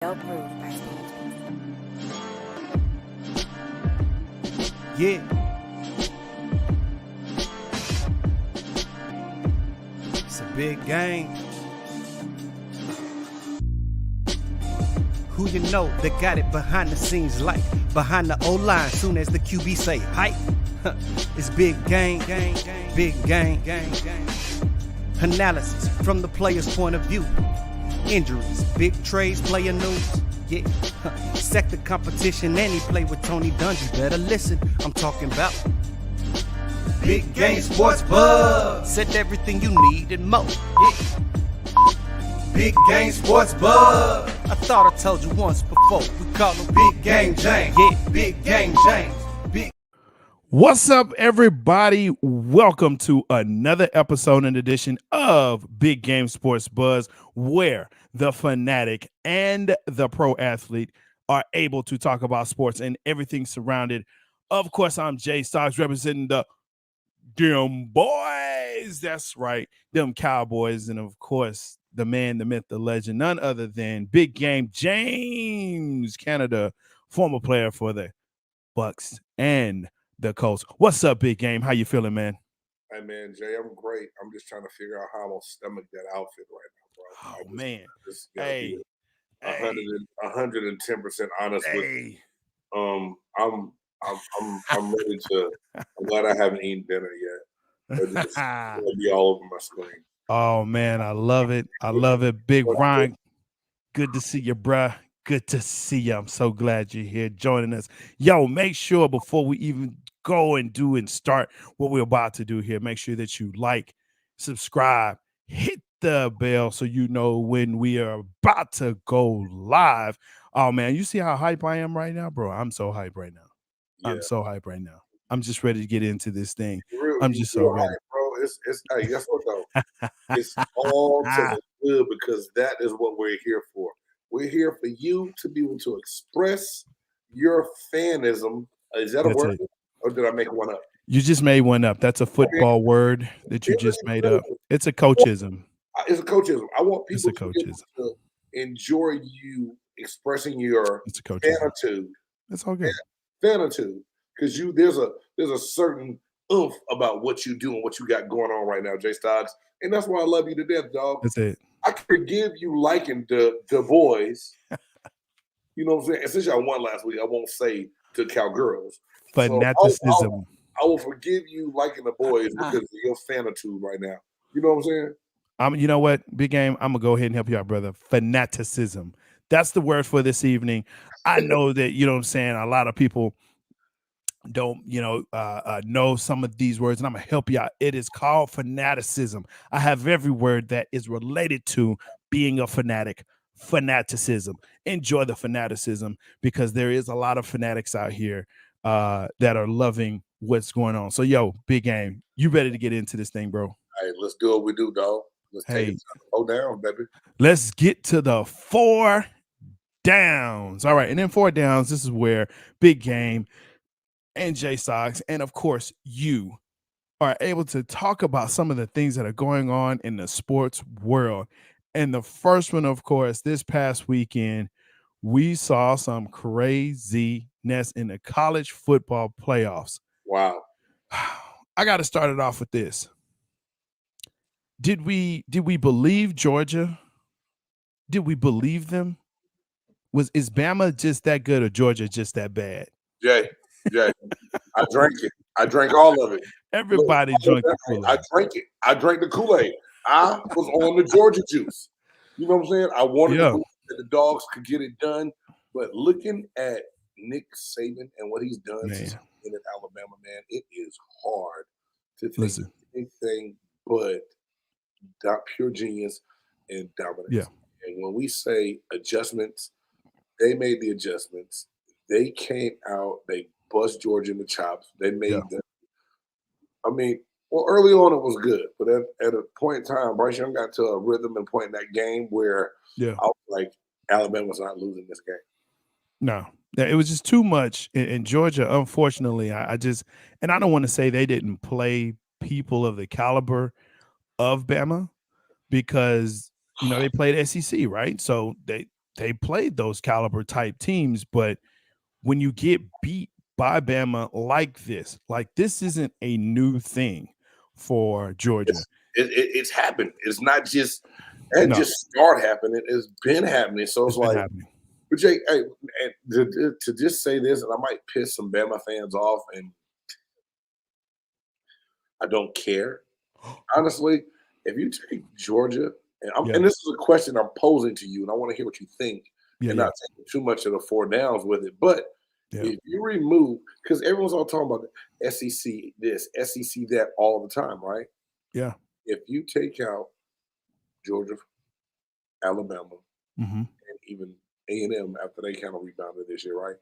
Approved by Steve. Yeah. It's a big game. Who you know that got it behind the scenes like behind the O-line soon as the QB say hype? It's big game, big game. Analysis from the player's point of view. Injuries, big trades, player news. Yeah, sector competition, and he play with Tony Dungy. Better listen, I'm talking about Big Game Sports Buzz. Said everything you need and more. Yeah. Big Game Sports Buzz. I thought I told you once before. We call him Big Game James. Yeah, Big Game James. What's up, everybody? Welcome to another episode and edition of Big Game Sports Buzz, where the fanatic and the pro athlete are able to talk about sports and everything surrounded. Of course, I'm J-Stogs representing the them boys. That's right, them Cowboys. And of course, the man, the myth, the legend, none other than Big Game James, Canada, former player for the Bucks and the Colts. What's up, Big Game? How you feeling, man? Hey, man, Jay, I'm great. I'm just trying to figure out how I'm going to stomach that outfit right now, bro. Oh, man. Hey. 110% honest with you. I'm ready to. I'm glad I haven't eaten dinner yet. It's going to be all over my screen. Oh, man, I love it. I love it. Big Ryan, good to see you, bruh. Good to see you. I'm so glad you're here joining us. Yo, make sure before we even go and do and start what we're about to do here, make sure that you like, subscribe, hit the bell so you know when we are about to go live. Oh, man, you see how hype I am right now, bro? I'm so hype right now. Yeah. I'm so hype right now. I'm just ready to get into this thing. I'm just so ready. Hype, bro. Hey, guess what, though? It's all to the good because that is what we're here for. We're here for you to be able to express your fanism. Is that a word? Or did I make one up? You just made one up. That's a football word that you just made up. It's a coachism. It's a coachism. I want people to enjoy you expressing your fanitude. It's all good. Fanitude. Because there's a certain oomph about what you do and what you got going on right now, J-Stogs. And that's why I love you to death, dog. That's it. I can forgive you liking the boys. You know what I'm saying? And since y'all won last week, I won't say to cowgirls. Fanaticism. So I will forgive you liking the boys because of your fanitude right now. You know what I'm saying? You know what, Big Game? I'm going to go ahead and help you out, brother. Fanaticism. That's the word for this evening. I know that, you know what I'm saying, a lot of people don't, know some of these words, and I'm going to help you out. It is called fanaticism. I have every word that is related to being a fanatic. Fanaticism. Enjoy the fanaticism because there is a lot of fanatics out here that are loving what's going on. So, yo, Big Game, you ready to get into this thing, bro? Hey, let's do what we do, dog. Let's take it to the 4 down, baby. Let's get to the 4 downs. All right, and then 4 downs, this is where Big Game and J-Stogs, and of course, you are able to talk about some of the things that are going on in the sports world. And the first one, of course, this past weekend, we saw some craziness in the college football playoffs. Wow. I got to start it off with this. Did we believe Georgia? Did we believe them? Is Bama just that good or Georgia just that bad? Jay, I drank it. I drank all of it. Everybody drank the Kool-Aid. I drank it. I drank the Kool-Aid. I was on the Georgia juice. You know what I'm saying? I wanted to believe that the dogs could get it done. But looking at Nick Saban and what he's done since in Alabama, man, it is hard to think anything but pure genius and dominance. Yeah. And when we say adjustments, they made the adjustments. They came out, they bust Georgia in the chops. They made them. I mean, well, early on it was good, but at a point in time, Bryce Young got to a rhythm and point in that game where I was like, Alabama's not losing this game. No, it was just too much. In Georgia, unfortunately, I don't want to say they didn't play people of the caliber of Bama because, they played SEC, right? So they played those caliber type teams, but when you get beat by Bama like this isn't a new thing for Georgia. It's happened. It's not just it just start happening. It's been happening. So it's like, happening. but Jay, hey, and to just say this, and I might piss some Bama fans off, and I don't care. Honestly, if you take Georgia, and this is a question I'm posing to you, and I want to hear what you think, and not taking too much of the 4 downs with it. But if you remove, because everyone's all talking about the SEC this, SEC that all the time, right? Yeah. If you take out Georgia, Alabama, Mm-hmm. and even A&M after they kind of rebounded this year, right?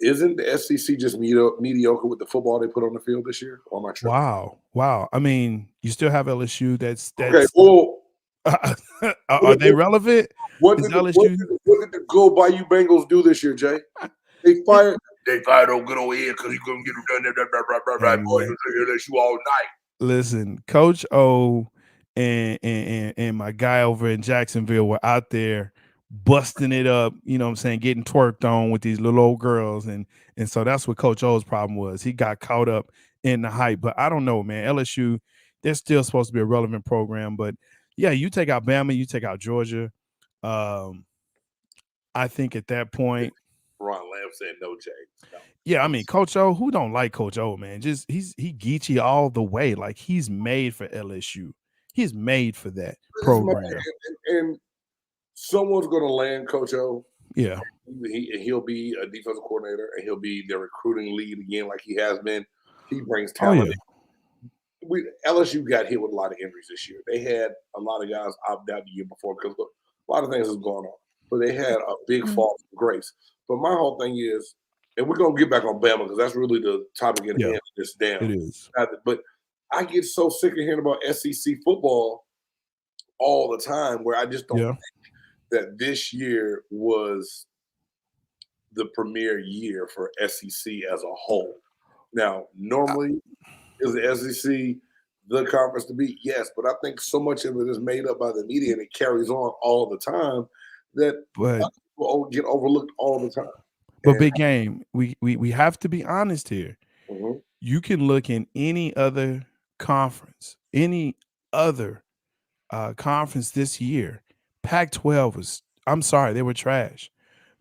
Isn't the SEC just mediocre with the football they put on the field this year? Or am I tripping? Wow. I mean, you still have LSU. That's okay. Well, are they relevant? What did the Go By You Bengals do this year, Jay? They fired old good old Ed because he couldn't get them done. Boy, he was LSU all night. Listen, Coach O and my guy over in Jacksonville were out there busting it up, you know what I'm saying, getting twerked on with these little old girls. And so that's what Coach O's problem was. He got caught up in the hype. But I don't know, man. LSU, they're still supposed to be a relevant program. But yeah, you take out Bama, you take out Georgia. I think at that point, Ron Lamb said no, Jay. No. Yeah, I mean, Coach O, who don't like Coach O, man? Just he geeky all the way. Like he's made for LSU. He's made for that program. And someone's going to land Coach O. Yeah. He'll be a defensive coordinator, and he'll be their recruiting lead again like he has been. He brings talent. LSU got hit with a lot of injuries this year. They had a lot of guys opt out the year before because a lot of things is going on. But they had a big fall from grace. But my whole thing is, and we're going to get back on Bama because that's really the topic at the end of this down. It is. But I get so sick of hearing about SEC football all the time where I just don't think that this year was the premier year for SEC as a whole. Now, normally, is the SEC the conference to beat? Yes, but I think so much of it is made up by the media and it carries on all the time that people get overlooked all the time. But Big Game, we have to be honest here. Mm-hmm. You can look in any other conference, conference this year. Pac-12 was, I'm sorry, they were trash.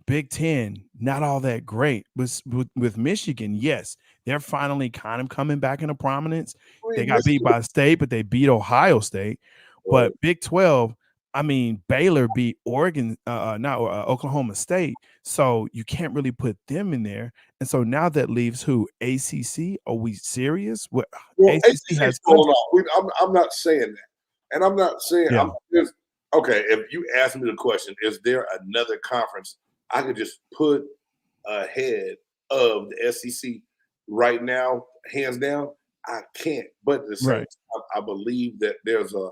Big Ten, not all that great. With Michigan, yes, they're finally kind of coming back into prominence. They got beat by State, but they beat Ohio State. But Big 12, I mean, Baylor beat Oklahoma State. So you can't really put them in there. And so now that leaves who? ACC? Are we serious? ACC has going on. I'm not saying that. And I'm not saying okay, if you ask me the question, is there another conference I could just put ahead of the SEC right now, hands down? I can't. But at the same time, I believe that there's a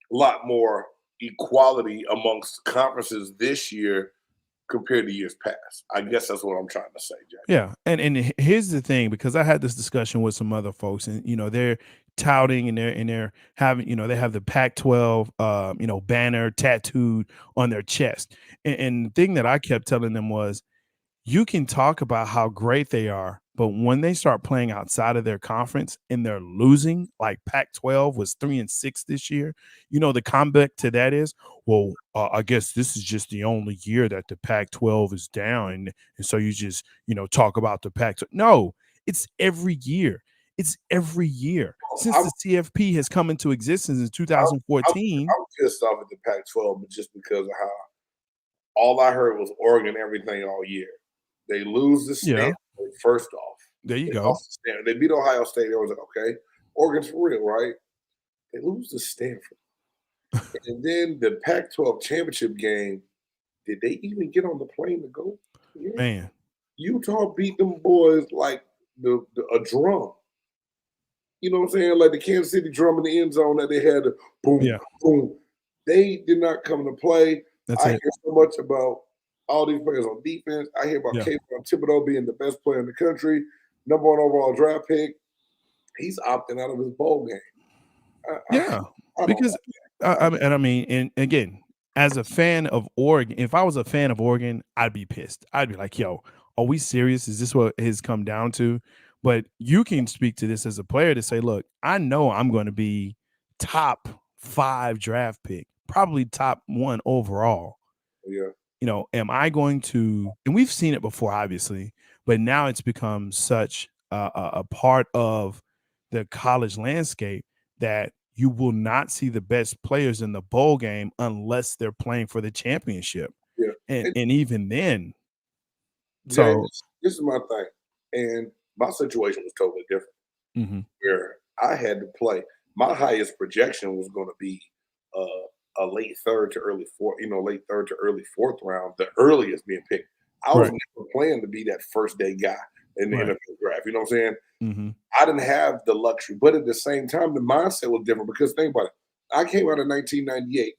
lot more equality amongst conferences this year compared to years past. I guess that's what I'm trying to say, Jack. Yeah. And here's the thing, because I had this discussion with some other folks, and they're touting and they're having, they have the Pac-12 banner tattooed on their chest. And the thing that I kept telling them was, you can talk about how great they are, but when they start playing outside of their conference and they're losing, like Pac-12 was 3-6 this year, the comeback to that is, well, I guess this is just the only year that the Pac-12 is down. And so you just, talk about the Pac-12. No, it's every year. It's every year since the CFP has come into existence in 2014. I'm pissed off at the Pac-12, but just because of how all I heard was Oregon everything all year. They lose the Stanford first off. There you go. They beat Ohio State. They was like, okay, Oregon's for real, right? They lose to Stanford. And then the Pac-12 championship game, did they even get on the plane to go? Yeah. Man. Utah beat them boys like a drum. You know what I'm saying? Like the Kansas City drum in the end zone that they had to boom, boom. They did not come to play. I hear so much about all these players on defense. I hear about Kayvon Thibodeau being the best player in the country, number 1 overall draft pick. He's opting out of his bowl game. Because I mean, and again, as a fan of Oregon, if I was a fan of Oregon, I'd be pissed. I'd be like, yo, are we serious? Is this what it has come down to? But you can speak to this as a player to say, look, I know I'm going to be top 5 draft pick, probably top 1 overall. Yeah. Am I going to, and we've seen it before, obviously, but now it's become such a part of the college landscape that you will not see the best players in the bowl game unless they're playing for the championship. Yeah. And even then. James, this is my thing. And my situation was totally different. Where I had to play. My highest projection was going to be a late third to early fourth round, the earliest being picked. I was never planning to be that first day guy in the NFL draft. You know what I'm saying? I didn't have the luxury, but at the same time, the mindset was different because think about it. I came out in 1998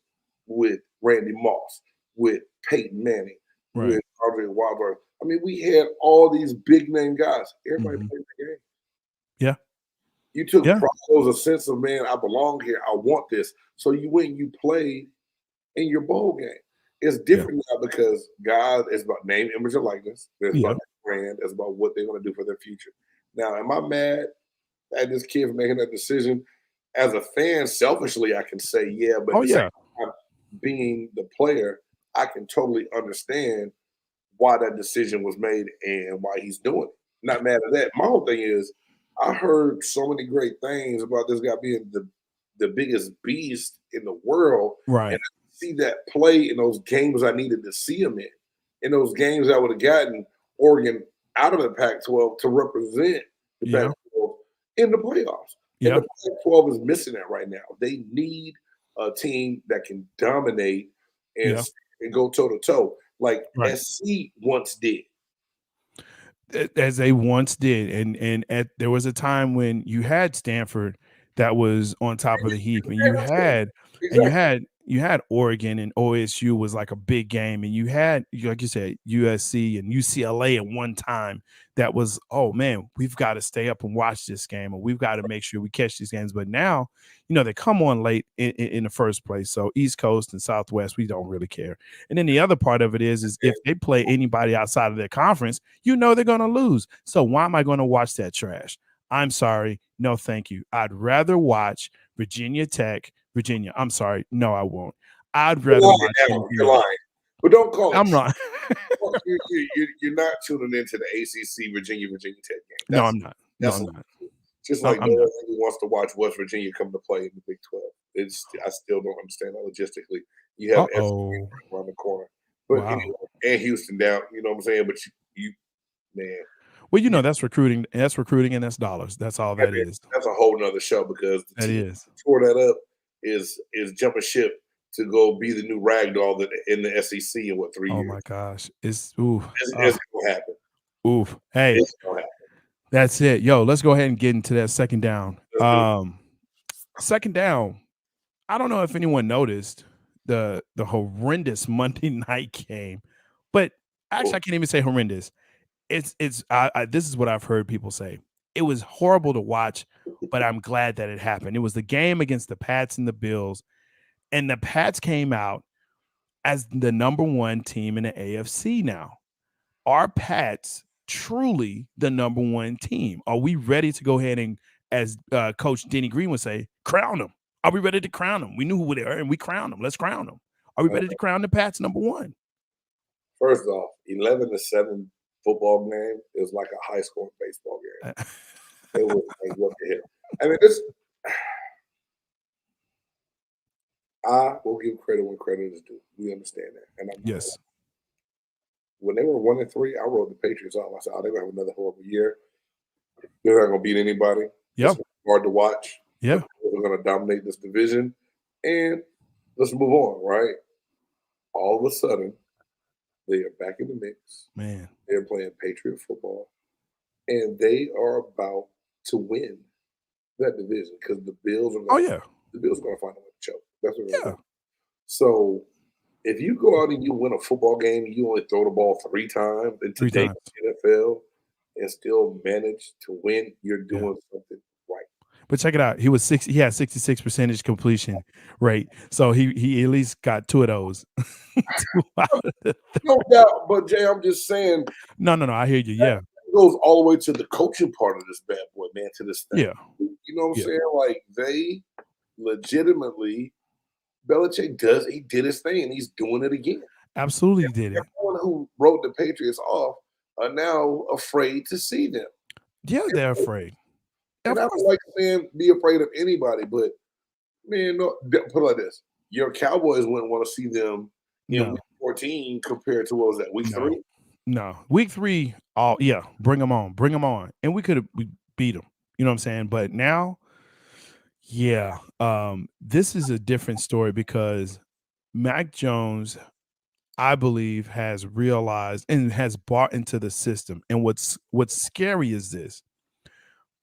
with Randy Moss, with Peyton Manning, with Andre Wahlberg. I mean, we had all these big name guys. Everybody played the game. Yeah. You took pride. There was a sense of, man, I belong here. I want this. So you went and you played in your bowl game. It's different now because God is about name, image, and likeness. It's about brand. It's about what they're going to do for their future. Now, am I mad at this kid for making that decision? As a fan, selfishly, I can say, yeah. But being the player, I can totally understand why that decision was made and why he's doing it. Not mad at that. My whole thing is, I heard so many great things about this guy being the biggest beast in the world. Right. And I see that play in those games I needed to see him in. In those games I would have gotten Oregon out of the Pac-12 to represent the Pac-12 in the playoffs. And the Pac-12 is missing that right now. They need a team that can dominate and go toe-to-toe like SC once did. As they once did. And there was a time when you had Stanford that was on top of the heap, and you had Oregon, and OSU was like a big game, and you had, like you said, USC and UCLA at one time that was, oh man, we've got to stay up and watch this game, or we've got to make sure we catch these games. But now, they come on late in the first place. So East Coast and Southwest, we don't really care. And then the other part of it is if they play anybody outside of their conference, they're going to lose. So why am I going to watch that trash? I'm sorry. No, thank you. I'd rather watch Virginia Tech. I'm sorry. No, I won't. I'd rather watch. You're lying. But don't call it. I'm not. You're not tuning into the ACC Virginia Tech game. No, I'm not. I'm not. Just like no one wants to watch West Virginia come to play in the Big 12. I still don't understand that logistically. You have SC around the corner. But anyway, and Houston down, you know what I'm saying? But you man. Well, that's recruiting. That's recruiting, and that's dollars. That's all that is. That's a whole nother show because the team tore that up is jumping ship to go be the new ragdoll in the SEC in 3 years. Oh my gosh, it's gonna happen. Oof. Hey, it's gonna happen. That's it. Yo, let's go ahead and get into that second down. Second down. I don't know if anyone noticed the horrendous Monday night game, but actually I can't even say horrendous. This is what I've heard people say. It was horrible to watch, but I'm glad that it happened. It was the game against the Pats and the Bills, and the Pats came out as the number 1 team in the AFC now. Are Pats truly the number 1 team? Are we ready to go ahead and, as Coach Denny Green would say, crown them? Are we ready to crown them? We knew who they were, and we crowned them. Let's crown them. Are we ready to crown the Pats number 1? First off, 11-7 football game is like a high scoring baseball game. It was like, what the hell? I mean, I will give credit when credit is due. We understand that. And when they were 1-3, I wrote the Patriots off. I said, they're gonna have another horrible year. They're not gonna beat anybody. Yep. It's hard to watch. Yeah. We're gonna dominate this division. And let's move on, right? All of a sudden, they are back in the mix. Man. They're playing Patriot football. And they are about to win that division because the Bills are the Bills are gonna find a way to choke. That's what they're doing. So if you go out and you win a football game, you only throw the ball 3 times in today's NFL and still manage to win, you're doing something right. But check it out. He had 66% completion rate. So he at least got 2 of those. No doubt, but Jay, I'm just saying. No. I hear you. Yeah. It goes all the way to the coaching part of this bad boy, man, to this thing. Yeah. You know what I'm saying? Like, they legitimately, Belichick he did his thing, and he's doing it again. Absolutely did it. Everyone who wrote the Patriots off are now afraid to see them. Yeah, they're afraid. And I don't like saying be afraid of anybody, but, man, no, put it like this. Your Cowboys wouldn't want to see them in week 14 compared to, what was that, week 3? No. Week 3, bring them on. And we beat them. You know what I'm saying? But now, this is a different story because Mac Jones, I believe, has realized and has bought into the system. And what's scary is this.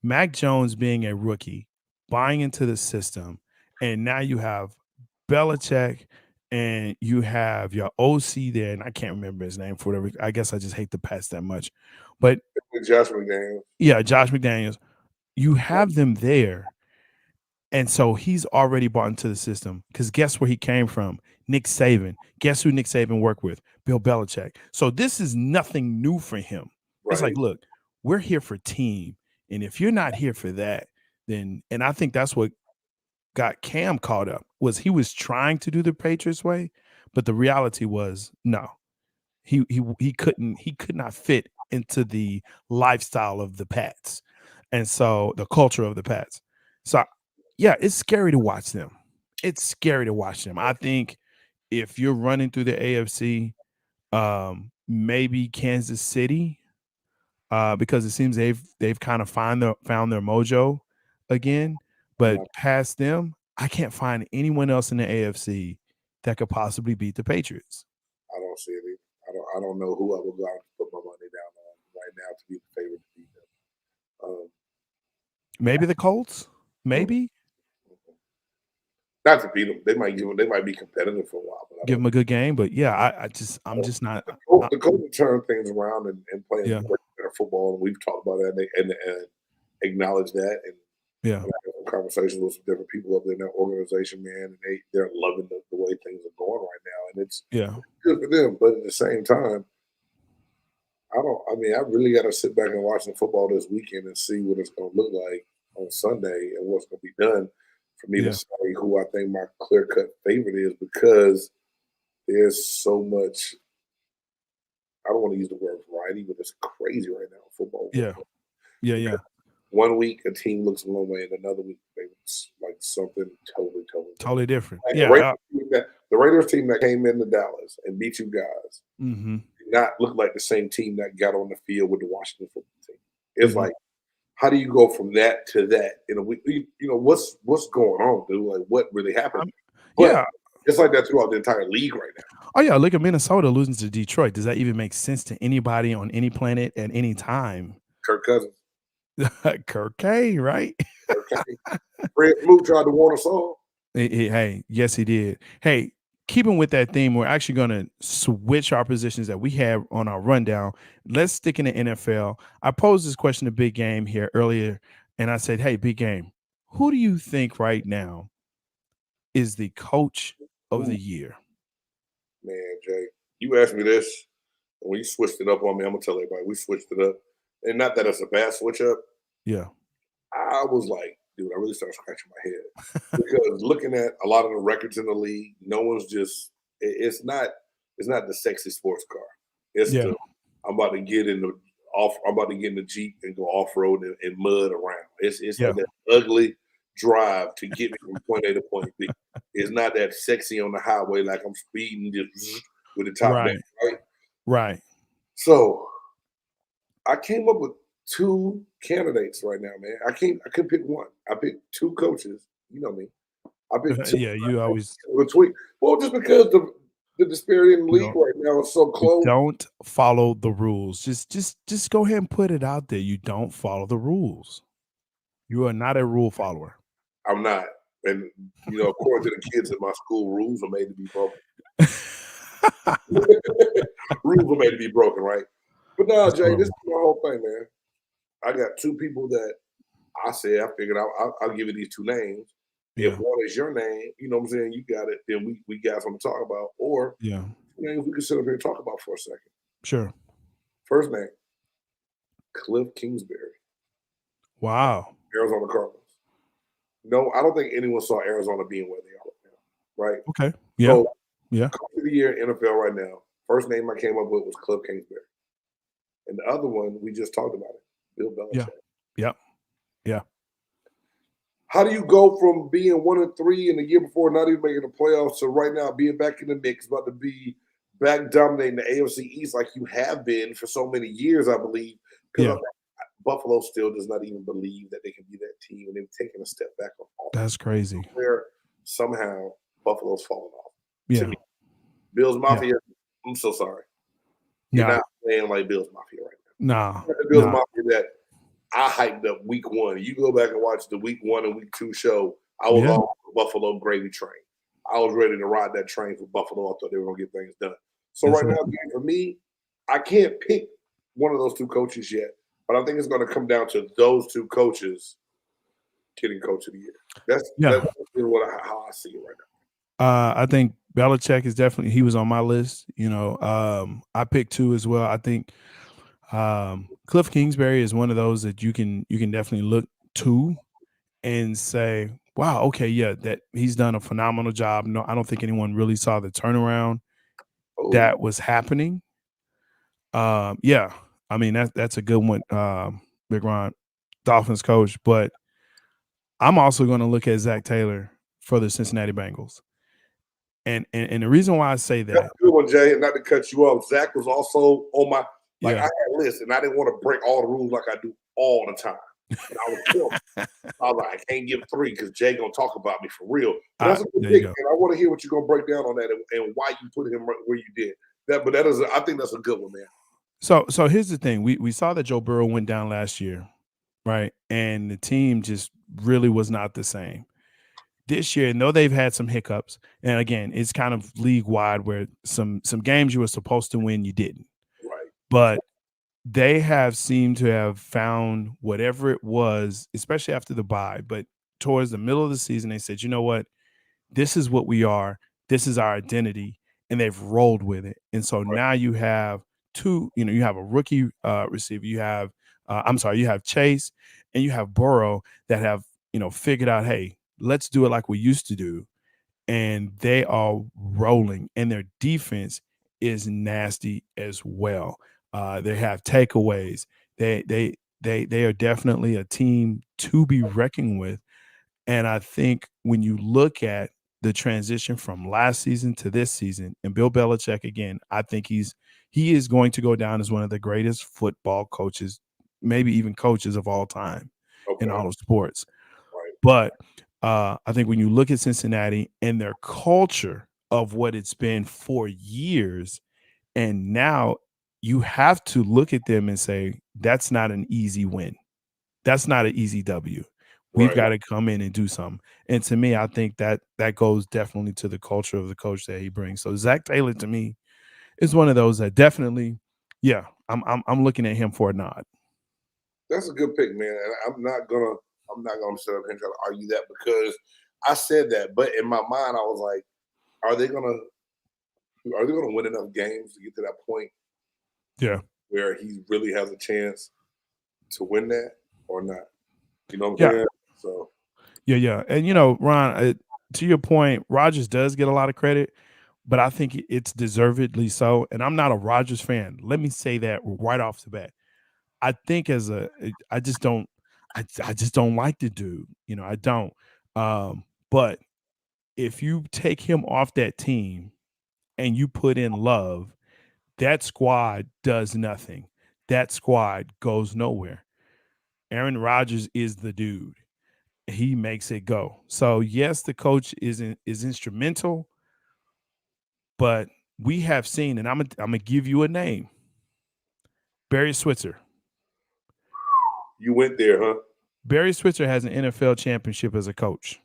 Mac Jones being a rookie, buying into the system, and now you have Belichick and you have your OC there, and I can't remember his name for whatever. I guess I just hate the Pats that much. But Josh McDaniels. Yeah, Josh McDaniels. You have them there. And so he's already bought into the system because guess where he came from? Nick Saban. Guess who Nick Saban worked with? Bill Belichick. So this is nothing new for him. Right. It's like, look, we're here for team. And if you're not here for that, then, and I think that's what got Cam caught up, was he was trying to do the Patriots way, but the reality was no. He could not fit into the lifestyle of the Pats. And so the culture of the Pats. So yeah, it's scary to watch them. It's scary to watch them. I think if you're running through the AFC, maybe Kansas City, because it seems they've kind of found their mojo again. But past them, I can't find anyone else in the AFC that could possibly beat the Patriots. I don't see it. I don't know who I would go out and put my money down on right now to be the favorite to beat them. Maybe the Colts. Maybe. Not to beat them. They might be competitive for a while. But give them a good game, but yeah, I'm just not. The Colts turn things around and playing better football, and we've talked about that and acknowledge that. And yeah, conversations with some different people up there in that organization, man, and they're loving the way things are going right now, and it's good for them. But at the same time, I really got to sit back and watch the football this weekend and see what it's going to look like on Sunday and what's going to be done for me to say who I think my clear-cut favorite is, because there's so much. I don't want to use the word variety, but it's crazy right now in football. Yeah. 1 week a team looks one way, and another week they like something totally different. Like the Raiders team that came into Dallas and beat you guys did not look like the same team that got on the field with the Washington football team. It's like, how do you go from that to that in a week? You know, what's going on, dude? Like, what really happened? It's like that throughout the entire league right now. Oh yeah, look at Minnesota losing to Detroit. Does that even make sense to anybody on any planet at any time? Kirk Cousins. Kirk K, right? Kirk K. Fred Smoot tried to warn us all. Hey, yes, he did. Hey, keeping with that theme, we're actually going to switch our positions that we have on our rundown. Let's stick in the NFL. I posed this question to Big Game here earlier, and I said, hey, Big Game, who do you think right now is the coach of the year? Man, Jay, you asked me this, and when you switched it up on me, I'm going to tell everybody we switched it up. And not that it's a bad switch up. Yeah. I was like, dude, I really started scratching my head. Because looking at a lot of the records in the league, no one's just – it's not the sexy sports car. It's I'm about to get in the Jeep and go off-road and mud around. It's like that ugly drive to get me from point A to point B. It's not that sexy on the highway like I'm speeding just with the top down, right? Right. So I came up with two candidates right now, man. I couldn't pick one. I picked two coaches. You know me. I picked two. You always between. Well, just because the disparity in the league right now is so close. Don't follow the rules. Just go ahead and put it out there. You don't follow the rules. You are not a rule follower. I'm not. And according to the kids in my school, rules are made to be broken. Rules are made to be broken, right? But no, Jay, this is my whole thing, man. I got two people that I said, I figured I'll give you these two names. Yeah. If one is your name, you know what I'm saying, you got it, then we got something to talk about. Or Yeah. names we can sit up here and talk about for a second. Sure. First name, Cliff Kingsbury, Wow. Arizona Cardinals. No, I don't think anyone saw Arizona being where they are right now, right? Okay. Yeah. So, Yeah. Coach of the Year NFL right now, first name I came up with was Cliff Kingsbury. And the other one, we just talked about it, Bill Belichick. Yeah. Yeah. How do you go from being 1-3 in the year before, not even making the playoffs, to right now being back in the mix, about to be back dominating the AFC East like you have been for so many years, I believe? Because Buffalo still does not even believe that they can be that team, and they've taken a step back on offense. That's crazy. Where somehow Buffalo's fallen off. Yeah. To me, Bills Mafia, I'm so sorry. You're not playing like Bills Mafia right now. No. The Bills Mafia that I hyped up week 1. You go back and watch the week 1 and week 2 show. I was on the Buffalo gravy train. I was ready to ride that train for Buffalo. I thought they were going to get things done. So right now, for me, I can't pick one of those two coaches yet, but I think it's going to come down to those two coaches getting Coach of the Year. That's how I see it right now. I think Belichick is definitely, he was on my list. I picked 2 as well. I think Cliff Kingsbury is one of those that you can definitely look to and say, wow, okay, yeah, that he's done a phenomenal job. No, I don't think anyone really saw the turnaround that was happening. Yeah, I mean that's a good one, Big Ron, Dolphins coach. But I'm also going to look at Zach Taylor for the Cincinnati Bengals. And the reason why I say that, that's a good one, Jay. Not to cut you off, Zach was also on my I had a list, and I didn't want to break all the rules like I do all the time. And I was like, I can't give 3 because Jay gonna talk about me for real. But that's a good pick, and I want to hear what you're gonna break down on that and why you put him where you did. I think that's a good one, man. So here's the thing: we saw that Joe Burrow went down last year, right? And the team just really was not the same. This year, though they've had some hiccups, and again, it's kind of league wide where some games you were supposed to win, you didn't. Right. But they have seemed to have found whatever it was, especially after the bye. But towards the middle of the season, they said, you know what? This is what we are. This is our identity. And they've rolled with it. And so now you have 2, you have a rookie receiver. You have, you have Chase and you have Burrow that have, figured out, hey, let's do it like we used to do. And they are rolling, and their defense is nasty as well. They have takeaways. They are definitely a team to be reckoned with. And I think when you look at the transition from last season to this season, and Bill Belichick again, I think he is going to go down as one of the greatest football coaches, maybe even coaches of all time in all of sports. Right. But I think when you look at Cincinnati and their culture of what it's been for years, and now you have to look at them and say, that's not an easy win. That's not an easy W. We've got to come in and do something. And to me, I think that goes definitely to the culture of the coach that he brings. So Zach Taylor, to me, is one of those that definitely, I'm looking at him for a nod. That's a good pick, man. And I'm not gonna sit up here and try to argue that because I said that, but in my mind, I was like, are they gonna win enough games to get to that point? Yeah. Where he really has a chance to win that or not. You know what I'm saying? So yeah. And Ron, to your point, Rodgers does get a lot of credit, but I think it's deservedly so. And I'm not a Rodgers fan. Let me say that right off the bat. I think I just don't like the dude. I don't. But if you take him off that team and you put in Love, that squad does nothing. That squad goes nowhere. Aaron Rodgers is the dude. He makes it go. So yes, the coach is instrumental, but we have seen, and I'm gonna give you a name, Barry Switzer. You went there, huh? Barry Switzer has an NFL championship as a coach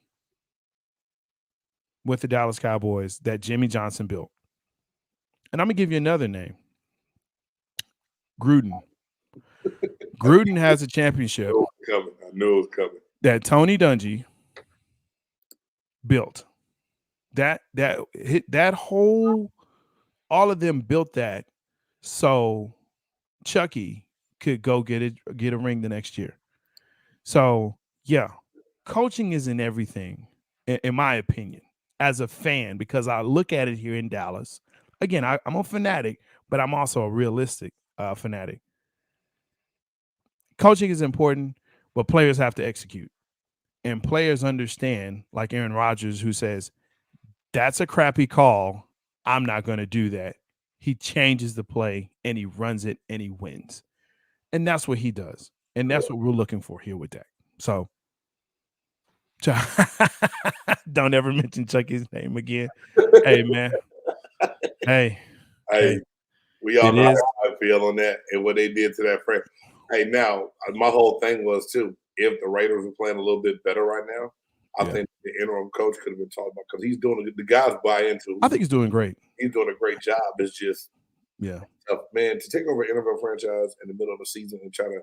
with the Dallas Cowboys that Jimmy Johnson built. And I'm gonna give you another name, Gruden. Gruden has a championship. I knew it was coming. That Tony Dungy built. That whole, all of them built that so Chucky could go get a ring the next year. So yeah, coaching isn't everything, in my opinion, as a fan, because I look at it here in Dallas. Again, I'm a fanatic, but I'm also a realistic fanatic. Coaching is important, but players have to execute. And players understand, like Aaron Rodgers, who says, that's a crappy call. I'm not going to do that. He changes the play and he runs it and he wins. And that's what he does. And that's what we're looking for here with Dak. So don't ever mention Chucky's name again. Hey, man. Hey. We all know how I feel on that and what they did to that friend. Hey, now, my whole thing was, too, if the Raiders were playing a little bit better right now, I think the interim coach could have been talked about, because he's doing the guys buy into. I think he's doing great. He's doing a great job. It's just, tough, man, to take over an NFL franchise in the middle of the season and try to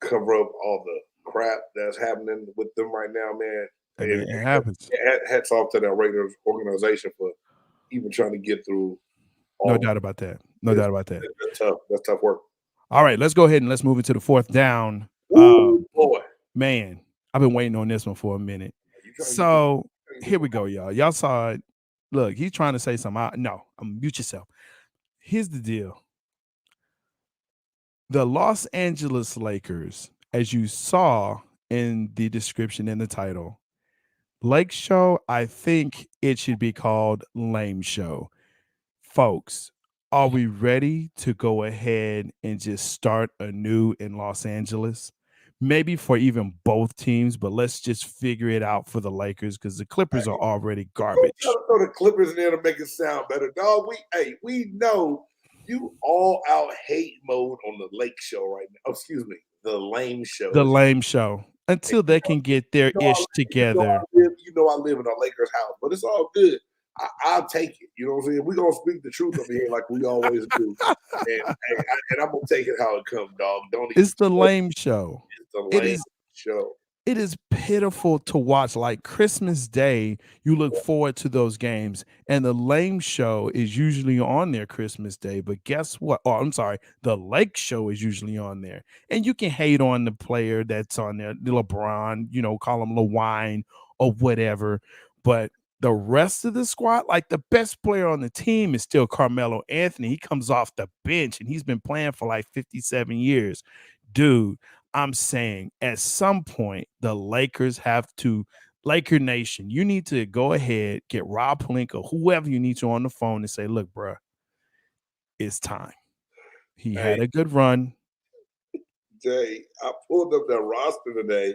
cover up all the crap that's happening with them right now, man. It happens. Hats off to that Raiders organization for even trying to get through. No doubt about that. No doubt about that. That's tough. That's tough work. All right, let's go ahead and let's move into the fourth down. Ooh, boy. Man, I've been waiting on this one for a minute. So here we go, y'all. Y'all saw it. Look, he's trying to say something. No, mute yourself. Here's the deal. The Los Angeles Lakers, as you saw in the description and the title, Lake Show, I think it should be called Lame Show. Folks, are we ready to go ahead and just start anew in Los Angeles? Maybe for even both teams, but let's just figure it out for the Lakers, because the Clippers are already garbage. Throw the Clippers in there to make it sound better, dog. We know you all out hate mode on the Lake Show right now. Oh, excuse me, the Lame Show. The Lame Show. Until they can get their ish together. You know I live in a Lakers house, but it's all good. I'll take it. You know what I'm saying? We're going to speak the truth over here like we always do. And I'm going to take it how it comes, dog. It's the Lame Show. It's the Lame Show. It is pitiful to watch. Like Christmas Day, you look forward to those games, and the Lame Show is usually on there Christmas Day. But guess what? Oh, I'm sorry. The Lake Show is usually on there. And you can hate on the player that's on there, LeBron, call him LeWine or whatever. But the rest of the squad, like the best player on the team is still Carmelo Anthony. He comes off the bench, and he's been playing for like 57 years. Dude, I'm saying at some point, the Lakers have to, Laker Nation, you need to go ahead, get Rob Pelinka, whoever you need to on the phone and say, look, bro, it's time. He had a good run. Jay, I pulled up that roster today,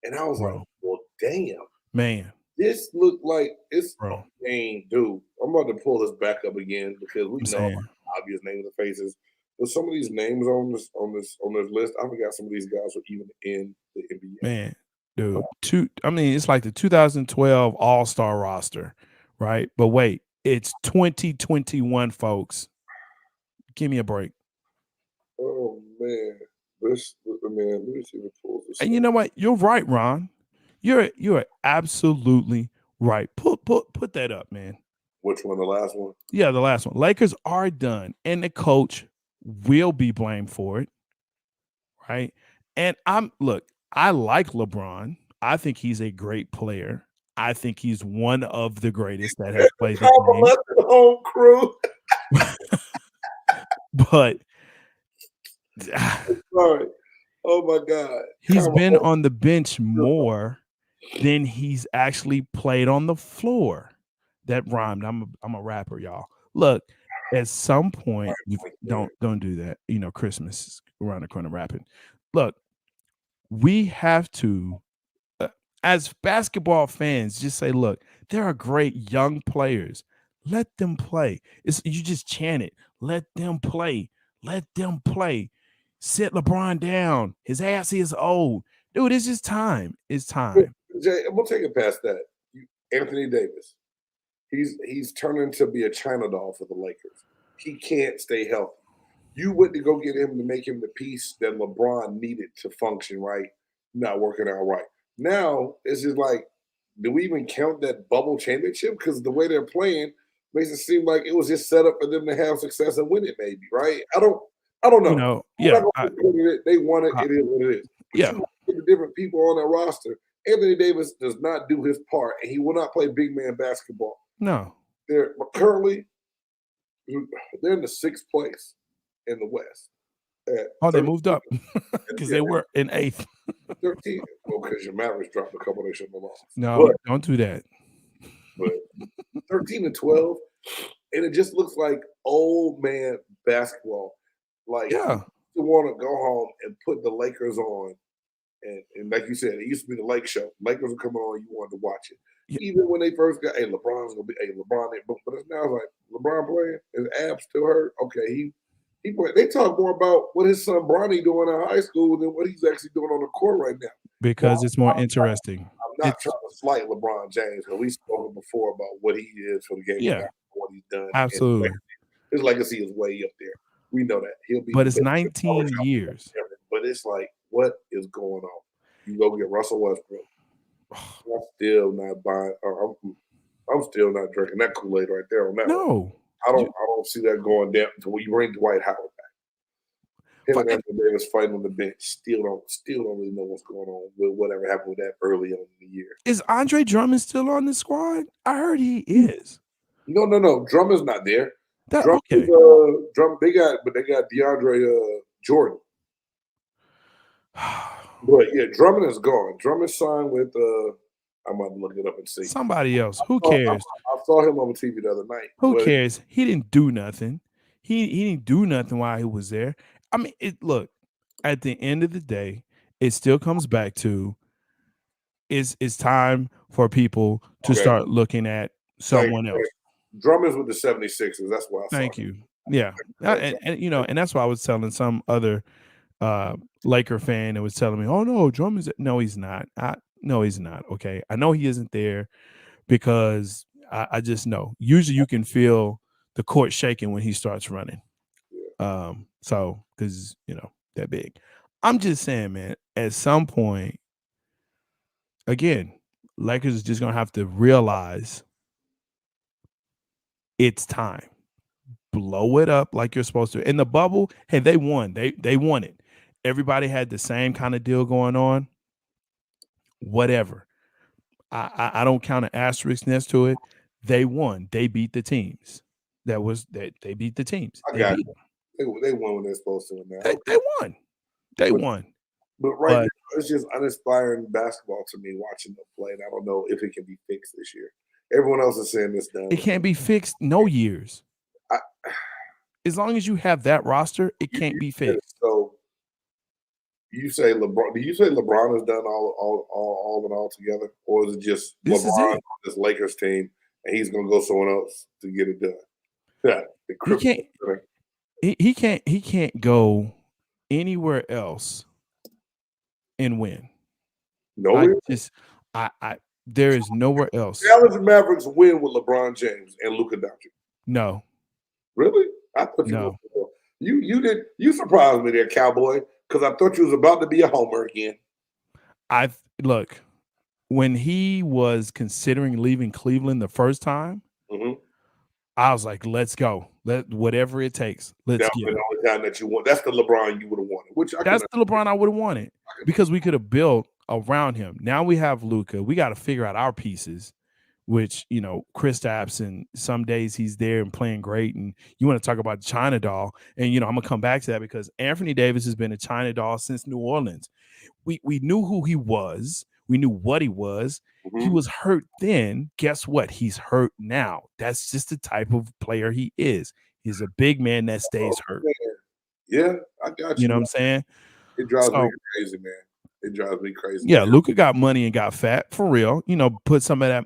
and I was like, well, damn. Man. This looked like it's a game, dude. I'm about to pull this back up again because we know obvious names and faces. But some of these names on this list, I forgot some of these guys were even in the NBA. Man, dude, it's like the 2012 All-Star roster, right? But wait, it's 2021, folks. Give me a break. Oh man, let me see if it pulls this. And you know what? You're right, Ron. You're absolutely right. Put that up, man. Which one? The last one? Yeah, the last one. Lakers are done, and the coach will be blamed for it, right? And I like LeBron. I think he's a great player. I think he's one of the greatest that has played the game. Home crew. But sorry. Oh my God. He's been on the bench more than he's actually played on the floor. That rhymed. I'm a rapper, y'all. Look, at some point, don't do that. Christmas is around the corner rapping. Look, we have to, as basketball fans, just say, look, there are great young players. Let them play. You just chant it. Let them play. Let them play. Sit LeBron down. His ass is old. Dude, it's just time. It's time. Jay, I'm going to take it past that. Anthony Davis. He's turning to be a China doll for the Lakers. He can't stay healthy. You went to go get him to make him the piece that LeBron needed to function right, not working out right. Now it's just like, do we even count that bubble championship? Because the way they're playing makes it seem like it was just set up for them to have success and win it, maybe, right? I don't know. They won it. It is what it is. But you look at the different people on that roster. Anthony Davis does not do his part, and he will not play big man basketball. No. They're currently they're in the 6th place in the West. They moved up because they were in 8th. 13. Well, because your Mavericks dropped a couple they shouldn't have lost. No, don't do that. But 13 and 12, and it just looks like old man basketball. Like, you want to go home and put the Lakers on. And like you said, it used to be the Lake Show. Lakers were coming on, you wanted to watch it. Yeah. Even when they first got, LeBron's gonna be, LeBron. But it's now like LeBron playing, his abs still hurt. Okay, he played. They talk more about what his son Bronny doing in high school than what he's actually doing on the court right now. Because it's more interesting. I'm not trying to slight LeBron James, but we spoken before about what he is for the game. Yeah, what he's done. Absolutely, his legacy is way up there. We know that he'll be. But it's 19 years. But it's like, what is going on? You go get Russell Westbrook. I'm still not buying. I'm still not drinking that Kool-Aid right there on that. No, I don't see that going down until you bring Dwight Howard back. Him and Anthony Davis fighting on the bench. Still don't really know what's going on with whatever happened with that early on in the year. Is Andre Drummond still on the squad? I heard he is. No. Drummond's not there. They got DeAndre Jordan. But yeah, Drummond is gone. Drummond signed with I'm about to look it up and see. Somebody else. Who cares? I saw him on TV the other night. Who cares? He didn't do nothing. He didn't do nothing while he was there. I mean, look, at the end of the day, it still comes back to it's time for people to start looking at someone else. Drummond's with the 76ers. That's why I saw Thank you. Yeah. And that's why I was telling some other Laker fan that was telling me, oh no, Drummond's no, he's not. No, he's not. Okay. I know he isn't there because I just know. Usually you can feel the court shaking when he starts running. So because that big. I'm just saying, man, at some point, again, Lakers is just gonna have to realize it's time. Blow it up like you're supposed to. In the bubble, hey, they won. They won it. Everybody had the same kind of deal going on. Whatever. I don't count an asterisk next to it. They won. They beat the teams. They beat the teams. They won when they're supposed to. Now they won. They won. But now, it's just uninspiring basketball to me watching them play, and I don't know if it can be fixed this year. Everyone else is saying this done. It can't be fixed. No years. As long as you have that roster, it can't be fixed. So you say LeBron? Do you say LeBron has done all together, or is it just LeBron on this Lakers team and he's going to go somewhere else to get it done? Yeah, he can't go anywhere else and win. There is nowhere else. Dallas Mavericks win with LeBron James and Luka Doncic. No. Really? I thought you surprised me there, Cowboy, because I thought you was about to be a homer again. Look, when he was considering leaving Cleveland the first time, I was like, let's go. Whatever it takes. Let's get it. The time that you want. That's the LeBron you would have wanted. That's the LeBron I would have wanted because we could have built around him. Now we have Luka. We got to figure out our pieces, which, Kristaps, and some days he's there and playing great. And you want to talk about the China doll. And, I'm going to come back to that because Anthony Davis has been a China doll since New Orleans. We knew who he was. We knew what he was. He was hurt then. Guess what? He's hurt now. That's just the type of player he is. He's a big man that stays hurt. Yeah, I got you. You know what I'm saying? It drives me crazy, man. It drives me crazy. Yeah, Luka got money and got fat for real. Put some of that,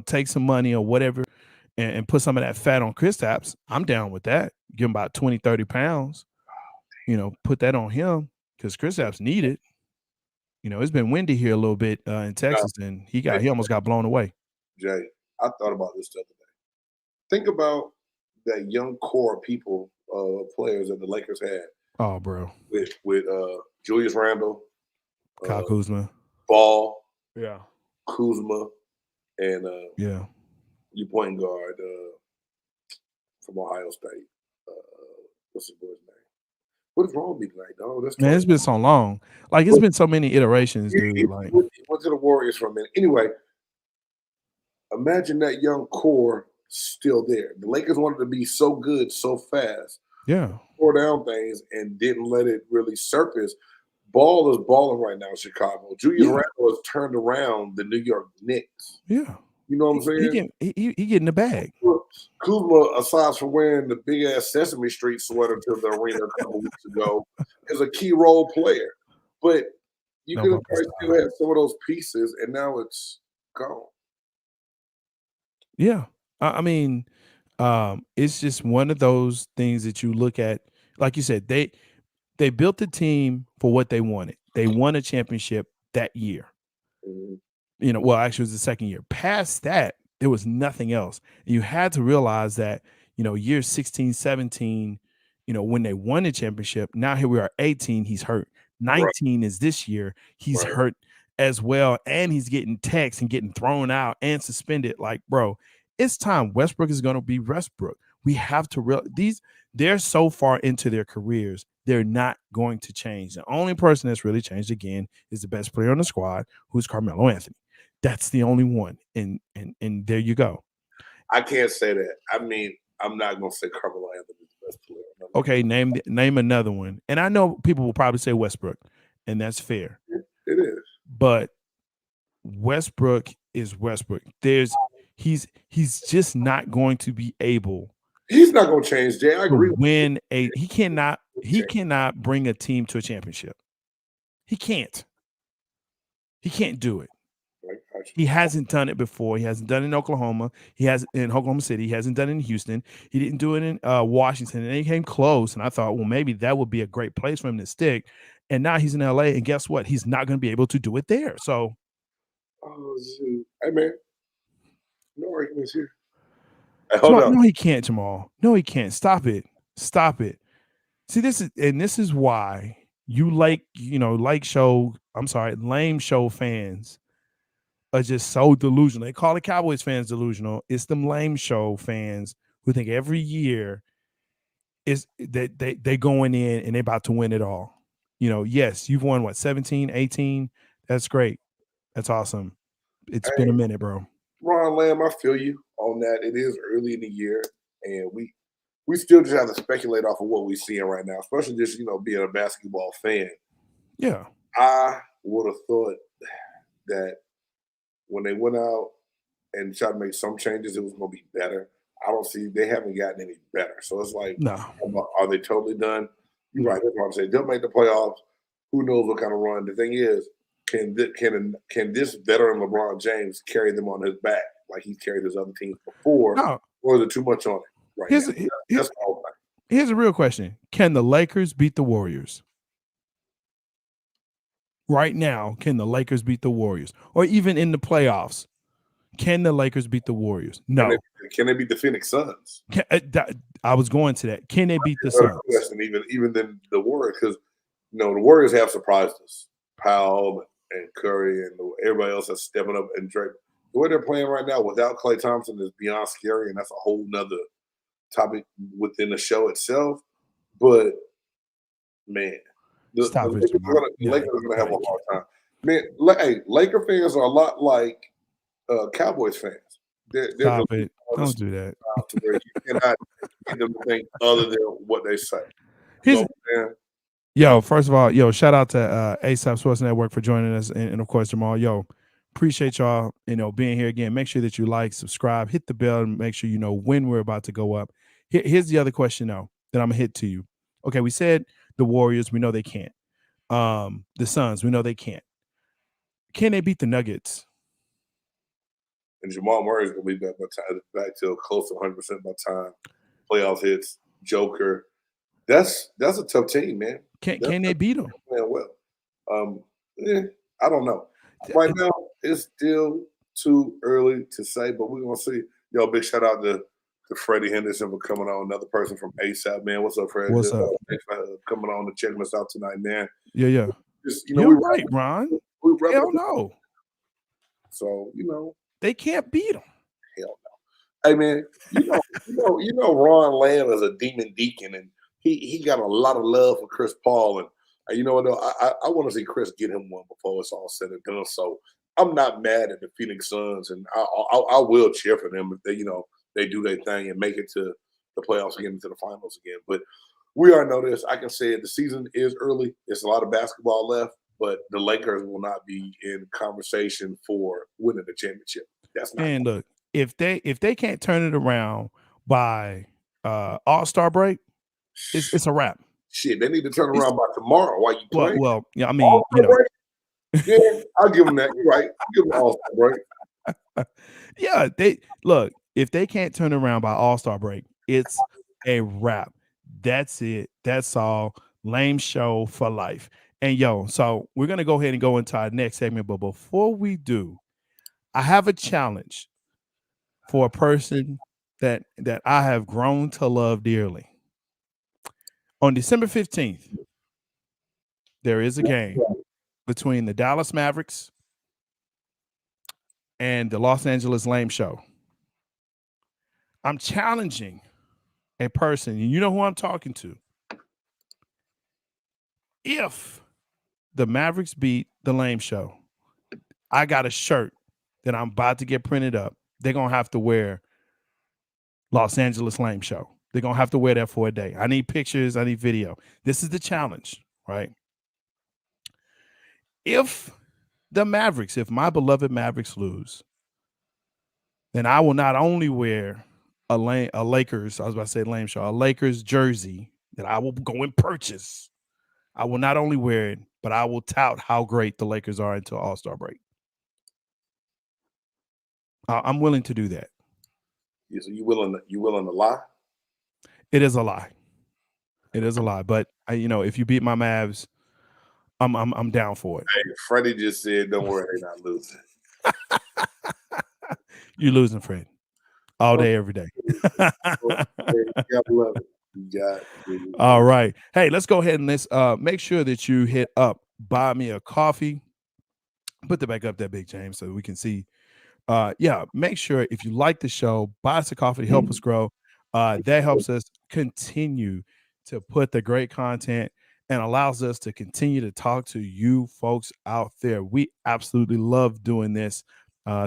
take some money or whatever and put some of that fat on Kristaps. I'm down with that. Give him about 20, 30 pounds. Put that on him because Kristaps need it. It's been windy here a little bit in Texas, and he almost got blown away. Jay, I thought about this the other day. Think about that young core of people players that the Lakers had. Oh, bro. With Julius Randle, Kyle Kuzma. Ball, Yeah. Kuzma, and yeah. Your point guard from Ohio State. What's his boy's name? What is wrong with me tonight, dog? Man, it's been so long. Like, it's been so many iterations, dude. He went to the Warriors for a minute. Anyway, imagine that young core still there. The Lakers wanted to be so good so fast. Yeah. Tore down things and didn't let it really surface. Ball is balling right now in Chicago. Julius Randle has turned around the New York Knicks. Yeah. You know what I'm saying? He getting the bag. Kuzma, aside from wearing the big-ass Sesame Street sweater to the arena a couple weeks ago, is a key role player. But you could have still had some of those pieces, and now it's gone. Yeah. I mean, it's just one of those things that you look at. Like you said, they built the team for what they wanted. They won a championship that year. Mm-hmm. You know, well, actually, it was the second year. Past that, there was nothing else. And you had to realize that, you know, year 16, 17, you know, when they won the championship, now here we are, 18, he's hurt. 19 is this year, he's hurt as well. And he's getting texts and getting thrown out and suspended. Like, bro, it's time. Westbrook is going to be Westbrook. We have to realize they're so far into their careers, they're not going to change. The only person that's really changed again is the best player on the squad, who's Carmelo Anthony. That's the only one. And there you go. I can't say that. I mean, I'm not going to say Carmelo Anthony is the best player. Okay, name another one. And I know people will probably say Westbrook, and that's fair. It is. But Westbrook is Westbrook. He's just not going to be able. He's not going to change, Jay. I agree. He cannot bring a team to a championship. He can't. He can't do it. He hasn't done it before. He hasn't done it in Oklahoma. He has in Oklahoma City. He hasn't done it in Houston. He didn't do it in Washington. And he came close. And I thought, well, maybe that would be a great place for him to stick. And now he's in LA. And guess what? He's not going to be able to do it there. So, hey man, no arguments here. No, he can't, Jamal. No, he can't. Stop it. See, this is why you lame show fans are just so delusional. They call the Cowboys fans delusional. It's them lame show fans who think every year is that they going in and they about to win it all. You know, yes, you've won 17, 18. That's great. That's awesome. It's been a minute, bro. Ron Lamb, I feel you on that. It is early in the year, and we still just have to speculate off of what we're seeing right now, especially just, being a basketball fan. Yeah. I would have thought that when they went out and tried to make some changes, it was going to be better. I don't see they haven't gotten any better. So it's like, no. Are they totally done? You're right. That's what I'm saying. They'll make the playoffs. Who knows what kind of run? The thing is, can this veteran LeBron James carry them on his back like he's carried his other teams before? No. Or is it too much on it right now? Here's a real question. Can the Lakers beat the Warriors? Right now, can the Lakers beat the Warriors? Or even in the playoffs, can the Lakers beat the Warriors? No. Can they beat the Phoenix Suns? I was going to that. Can they beat the Suns? Even than the Warriors, because the Warriors have surprised us. Powell and Curry and everybody else that's stepping up, and Drake. The way they're playing right now without Klay Thompson is beyond scary, and that's a whole nother topic within the show itself. But man, the Lakers are going to have a hard time. Man, Laker fans are a lot like Cowboys fans. Stop it. Don't do that. You cannot get them to think other than what they say. Yo, first of all, shout out to ASAP Sports Network for joining us. And of course, Jamal, appreciate y'all, being here again. Make sure that you like, subscribe, hit the bell, and make sure you know when we're about to go up. Here's the other question, though, that I'm going to hit to you. Okay, we said the Warriors, we know they can't. The Suns, we know they can't. Can they beat the Nuggets? And Jamal Murray's going to be back till close to 100% by the time playoffs hits. Joker. That's a tough team, man. Can they beat them? Well, I don't know. Right now, it's still too early to say, but we're going to see. Big shout out to to Freddie Henderson for coming on. Another person from ASAP, man. What's up, Freddie? What's up? Thanks for coming on to checking us out tonight, man. Yeah. Just, You're right, Ron. Hell no. So, they can't beat them. Hell no. Hey, man, you know, Ron Lamb is a demon deacon, and he got a lot of love for Chris Paul. And you know what, though? I want to see Chris get him one before it's all said and done. So I'm not mad at the Phoenix Suns, and I will cheer for them if they do their thing and make it to the playoffs and get into the finals again. But we already know this. I can say it. The season is early. There's a lot of basketball left, but the Lakers will not be in conversation for winning the championship. That's not. And look, if they can't turn it around by All-Star break, it's a wrap. Shit, they need to turn around by tomorrow while you play. Well, yeah, I mean, yeah, I'll give them that. You're right. I'll give them All-Star break. Yeah, if they can't turn around by All-Star break, it's a wrap. That's it. That's all. Lame show for life. And so we're gonna go ahead and go into our next segment. But before we do, I have a challenge for a person that I have grown to love dearly. On December 15th, there is a game between the Dallas Mavericks and the Los Angeles Lame Show. I'm challenging a person, and you know who I'm talking to. If the Mavericks beat the Lame Show, I got a shirt that I'm about to get printed up. They're going to have to wear Los Angeles Lame Show. They're going to have to wear that for a day. I need pictures. I need video. This is the challenge, right? If my beloved Mavericks lose, then I will not only wear a Lakers, I was about to say Lame Show, a Lakers jersey that I will go and purchase. I will not only wear it, but I will tout how great the Lakers are until All-Star break. I'm willing to do that. Yeah, so you willing to lie? It is a lie. It is a lie. But if you beat my Mavs, I'm down for it. Hey, Freddie just said, "Don't worry, they're not losing." You're losing, Fred. All day, every day. All right. Hey, let's go ahead and let's make sure that you hit up Buy Me a Coffee. Put that back up there, Big James, so we can see. Make sure if you like the show, buy us a coffee to help us grow. That helps us continue to put the great content and allows us to continue to talk to you folks out there. We absolutely love doing this.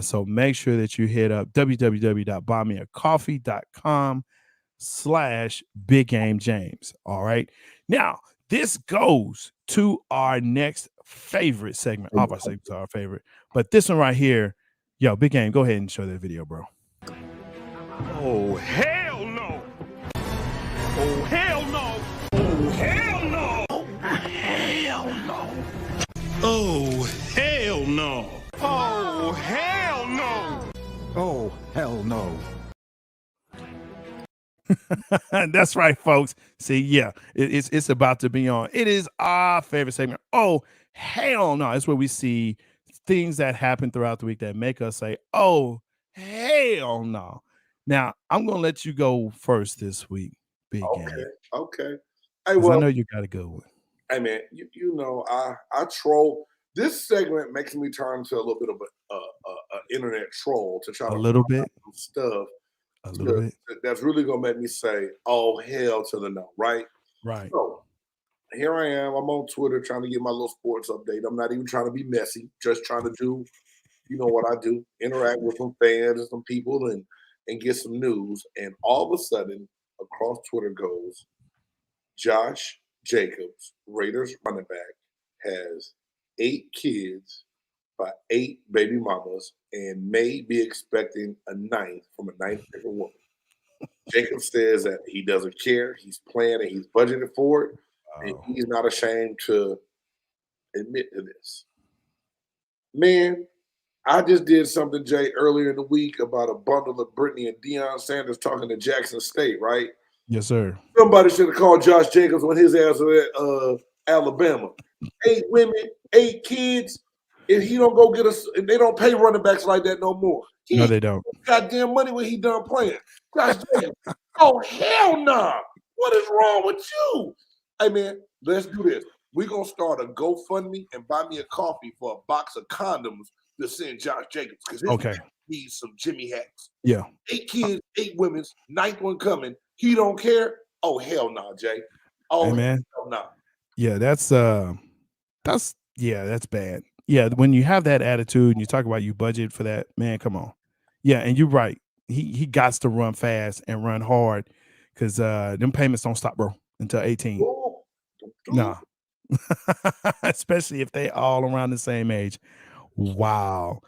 So make sure that you hit up www.buymeacoffee.com/BigGameJames. All right. Now, this goes to our next favorite segment. All of our segments are our favorite. But this one right here, Big Game, go ahead and show that video, bro. Oh, hell no. Oh, hell no. Oh, hell no. Oh, hell no. Oh, hell no. Oh, hell no. Oh, hell no. That's right, folks. See, it's about to be on. It is our favorite segment. Oh, hell no. It's where we see things that happen throughout the week that make us say, oh, hell no. Now, I'm going to let you go first this week, Big Game. Okay. Hey, well, I know you got a good one. Hey, man, you know, I troll. This segment makes me turn to a little bit of a internet troll to try to little bit stuff. A little bit. That's really going to make me say, oh, hell to the no, right? Right. So here I am. I'm on Twitter trying to get my little sports update. I'm not even trying to be messy, just trying to do, what I do, interact with some fans and some people and get some news. And all of a sudden, across Twitter goes, Josh Jacobs, Raiders running back, has 8 kids by 8 baby mamas and may be expecting a 9th from a 9th different woman. Jacobs says that he doesn't care. He's playing and he's budgeted for it. And he's not ashamed to admit to this. Man, I just did something, Jay, earlier in the week about a bundle of Brittany and Deion Sanders talking to Jackson State, right? Yes, sir. Somebody should have called Josh Jacobs when his ass was at Alabama. 8 women, 8 kids. If he don't go get us, if they don't pay running backs like that no more. No, they don't. Goddamn money when he done playing. Josh Jacobs. Oh, hell nah. What is wrong with you? Hey, man, let's do this. We're going to start a GoFundMe and buy me a coffee for a box of condoms to send Josh Jacobs because his needs some Jimmy hats. Yeah. 8 kids, 8 women's, 9th one coming. He don't care. Oh, hell nah, Jay. Oh, hey, man. hell nah. Yeah, that's bad. Yeah, when you have that attitude and you talk about you budget for that, man, come on. Yeah, and you're right. He got to run fast and run hard because them payments don't stop, bro, until 18. Nah. Especially if they all around the same age. Wow.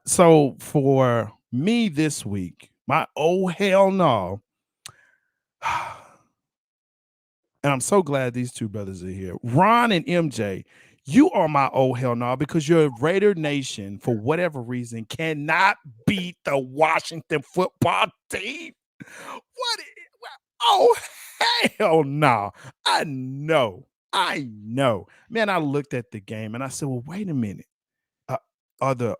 So for me this week, my oh hell no. And I'm so glad these two brothers are here. Ron and MJ, you are my oh hell no because your Raider Nation, for whatever reason, cannot beat the Washington football team. What? Oh, hell no. I know. Man, I looked at the game and I said, well, wait a minute. Are the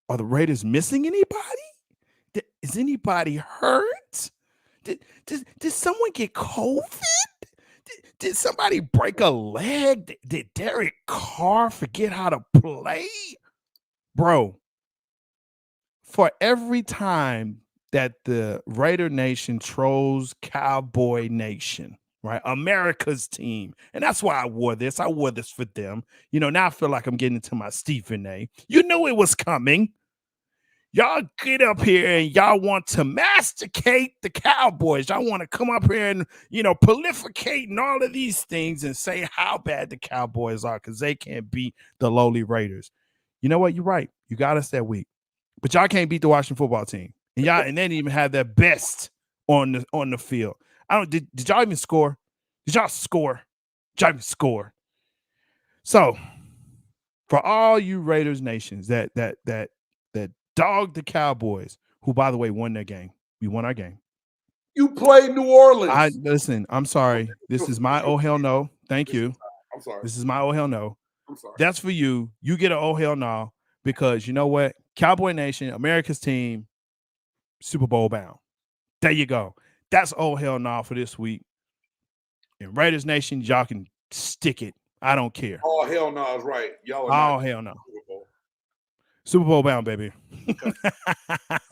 Raiders missing anybody? Is anybody hurt? Did someone get COVID? Did somebody break a leg? Did Derek Carr forget how to play? Bro, for every time that the Raider Nation trolls Cowboy Nation, right? America's team. And that's why I wore this. I wore this for them. You know, now I feel like I'm getting into my Stephen A. You knew it was coming. Y'all get up here and y'all want to masticate the Cowboys. Y'all want to come up here and, you know, proliferate and all of these things and say how bad the Cowboys are because they can't beat the lowly Raiders. You know what? You're right. You got us that week. But y'all can't beat the Washington football team. And they didn't even have their best on the field. Did y'all even score? Did y'all score? Did y'all even score? So for all you Raiders nations that dogged the Cowboys, who by the way won their game. We won our game. You played New Orleans. Listen, I'm sorry. This is my oh hell no. Thank you. I'm sorry. This is my oh hell no. I'm sorry. That's for you. You get an oh hell no because you know what? Cowboy Nation, America's team, Super Bowl bound. There you go. That's oh hell no for this week. And Raiders Nation, y'all can stick it. I don't care. Oh hell no is right. Y'all are hell no. Super Bowl bound, baby.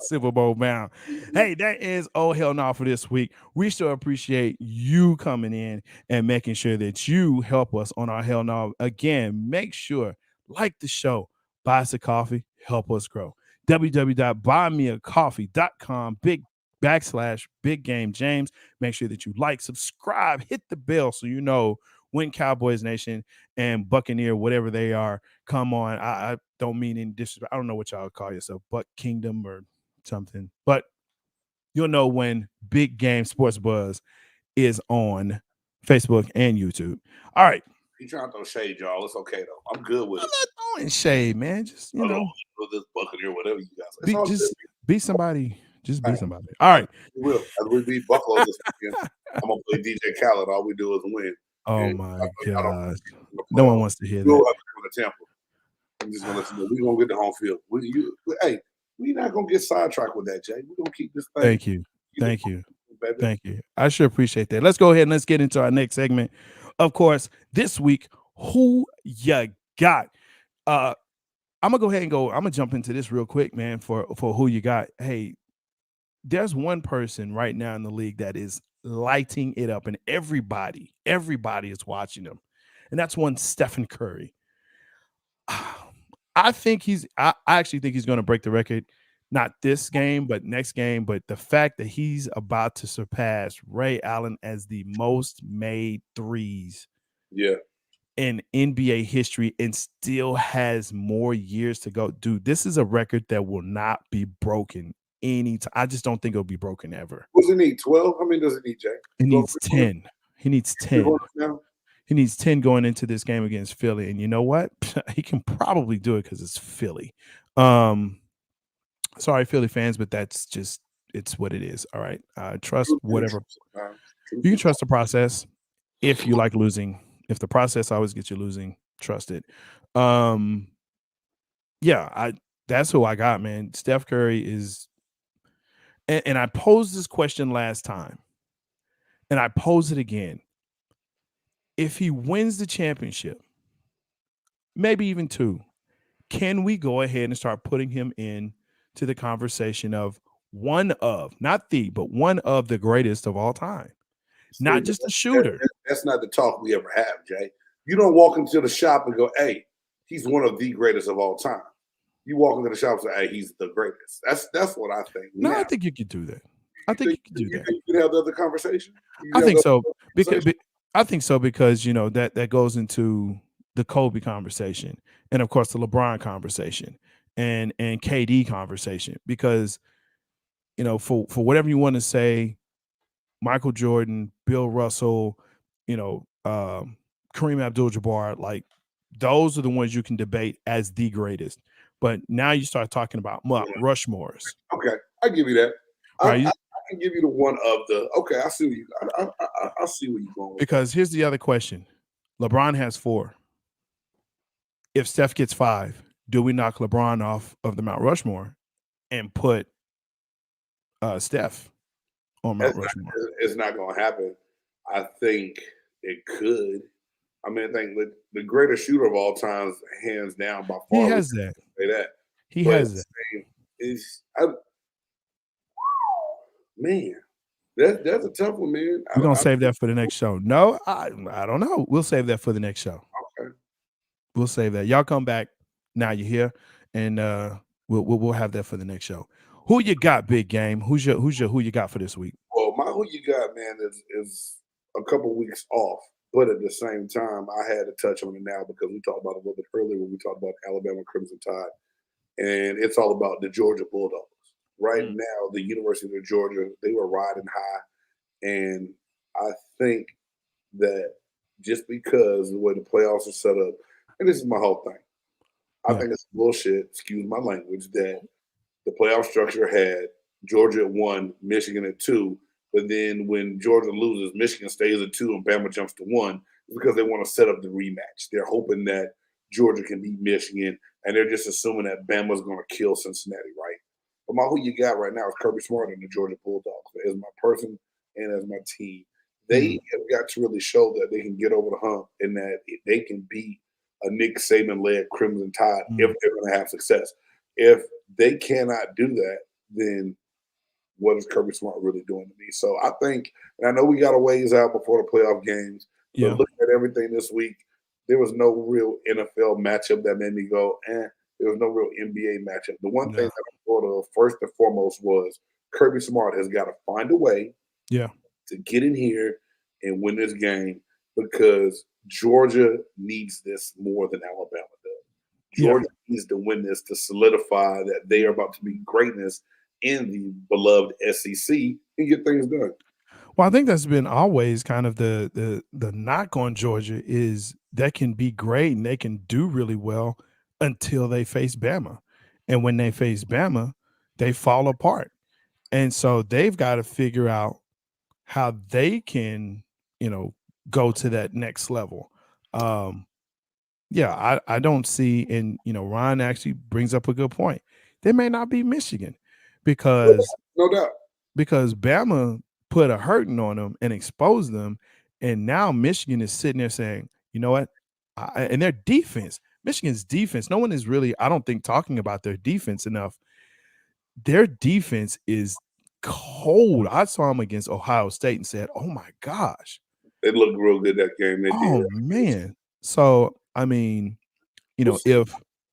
Super Bowl bound. Hey, that is oh hell no for this week. We still appreciate you coming in and making sure that you help us on our hell no. Again, make sure, like the show, buy us a coffee, help us grow. www.buymeacoffee.com, /Big Game James. Make sure that you like, subscribe, hit the bell so you know when Cowboys Nation and Buccaneer, whatever they are, come on. I don't mean any disrespect. I don't know what y'all call yourself, Buck Kingdom or something. But you'll know when Big Game Sports Buzz is on Facebook and YouTube. All right. You trying to throw shade, y'all. It's okay, though. I'm good with it. I'm not throwing shade, man. Just, you know. This Buccaneer, whatever you guys. Be somebody. Just be somebody. All right. We will. As we beat Buffalo this weekend, I'm going to play DJ Khaled. All we do is win. Oh my gosh! No one wants to hear that. I'm just gonna let you know we're gonna get the home field. Hey, we're not gonna get sidetracked with that, Jay. We're gonna keep this thing. Thank you. I sure appreciate that. Let's go ahead and let's get into our next segment. Of course, this week, who you got? I'm gonna go ahead and I'm gonna jump into this real quick, man. For who you got? Hey, there's one person right now in the league that is lighting it up, and everybody is watching him, and that's one Stephen Curry. I actually think he's going to break the record, not this game, but next game. But the fact that he's about to surpass Ray Allen as the most made threes in NBA history and still has more years to go. Dude, this is a record that will not be broken anytime. I just don't think it'll be broken ever. What does he need? 12? How many does he need, Jay? He needs 10. He needs 10. He needs 10 going into this game against Philly. And you know what? He can probably do it because it's Philly. Sorry, Philly fans, but that's just, it's what it is. All right. Trust whatever. You can trust the process if you like losing. If the process always gets you losing, trust it. That's who I got, man. Steph Curry is, and I posed this question last time, and I pose it again. If he wins the championship, maybe even 2, can we go ahead and start putting him in to the conversation of one of, not the, but one of the greatest of all time? Not just a shooter. That's not the talk we ever have, Jay. You don't walk into the shop and go, hey, he's one of the greatest of all time. You walk into the shop and say, hey, he's the greatest. That's what I think. No, I think you could do that. I think you could do that. You can have the other conversation? I think so. I think so because, you know, that goes into the Kobe conversation and, of course, the LeBron conversation and KD conversation because, you know, for whatever you want to say, Michael Jordan, Bill Russell, you know, Kareem Abdul-Jabbar, like those are the ones you can debate as the greatest. But now you start talking about Rushmores. Okay, I give you that. Right. I can give you the one of the. Okay, I see where you. I see where you're going. Because here's the other question: LeBron has 4. If Steph gets 5, do we knock LeBron off of the Mount Rushmore and put Steph on Mount Rushmore? It's not going to happen. I think it could. I mean, I think the greatest shooter of all time, hands down, by far. He has that. Say that. He has that. Man, that's a tough one, man. We're gonna save that for the next show. No, I don't know. We'll save that for the next show. Okay. We'll save that. Y'all come back now. You're here, and we'll have that for the next show. Who you got, Big Game? Who you got for this week? Well, my who you got, man, is a couple weeks off, but at the same time, I had to touch on it now because we talked about it a little bit earlier when we talked about Alabama Crimson Tide, and it's all about the Georgia Bulldogs. Right now, the University of Georgia, they were riding high, and I think that just because the way the playoffs are set up, and this is my whole thing, I think it's bullshit, excuse my language, that the playoff structure had Georgia at 1, Michigan at 2, but then when Georgia loses, Michigan stays at 2 and Bama jumps to 1 because they want to set up the rematch. They're hoping that Georgia can beat Michigan, and they're just assuming that Bama's going to kill Cincinnati, right? But my who you got right now is Kirby Smart and the Georgia Bulldogs. As my person and as my team, they have got to really show that they can get over the hump and that they can beat a Nick Saban-led Crimson Tide if they're going to have success. If they cannot do that, then what is Kirby Smart really doing to me? So I think, and I know we got a ways out before the playoff games, but looking at everything this week, there was no real NFL matchup that made me go, there was no real NBA matchup. The one thing that I thought of first and foremost was Kirby Smart has got to find a way to get in here and win this game because Georgia needs this more than Alabama does. Georgia needs to win this to solidify that they are about to be greatness in the beloved SEC and get things done. Well, I think that's been always kind of the knock on Georgia is they can be great and they can do really well until they face Bama. And when they face Bama, they fall apart. And so they've got to figure out how they can, go to that next level. I don't see, and, Ron actually brings up a good point. They may not be Michigan because no doubt, because Bama put a hurting on them and exposed them. And now Michigan is sitting there saying, you know what? And their defense, Michigan's defense, no one is really, I don't think, talking about their defense enough. Their defense is cold. I saw them against Ohio State and said, oh my gosh. They looked real good that game. Man. So, I mean, if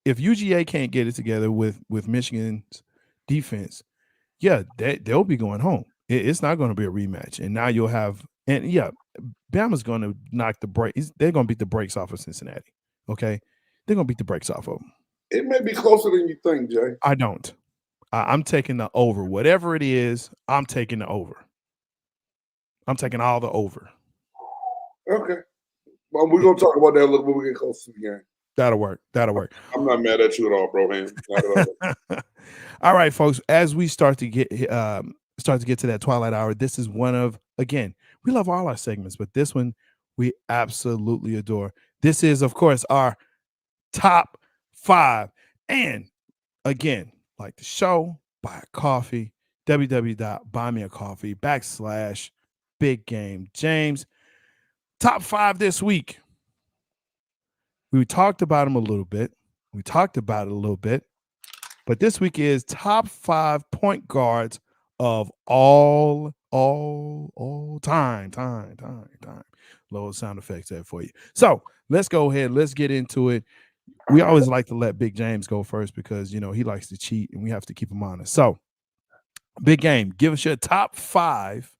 UGA can't get it together with Michigan's defense, they'll be going home. It's not going to be a rematch. And now you'll have, Bama's going to knock the brakes. They're going to beat the brakes off of Cincinnati. Okay. They're going to beat the brakes off of them. It may be closer than you think, Jay. I don't. I'm taking the over. Whatever it is, I'm taking the over. I'm taking all the over. Okay. Well, we're going to talk about that a little bit when we get close to the game. That'll work. I'm not mad at you at all, bro, man. Not at all. All right, folks. As we start to get to that twilight hour, this is one of, again, we love all our segments, but this one we absolutely adore. This is, of course, our top 5. And Again, like the show, buy a coffee, www.buymeacoffee.com/Big Game James. Top 5 this week. We talked about them a little bit. But this week is top 5 point guards of all time. Little sound effects there for you. So let's go ahead. Let's get into it. We always like to let Big James go first because, he likes to cheat and we have to keep him honest. So, Big Game, give us your top 5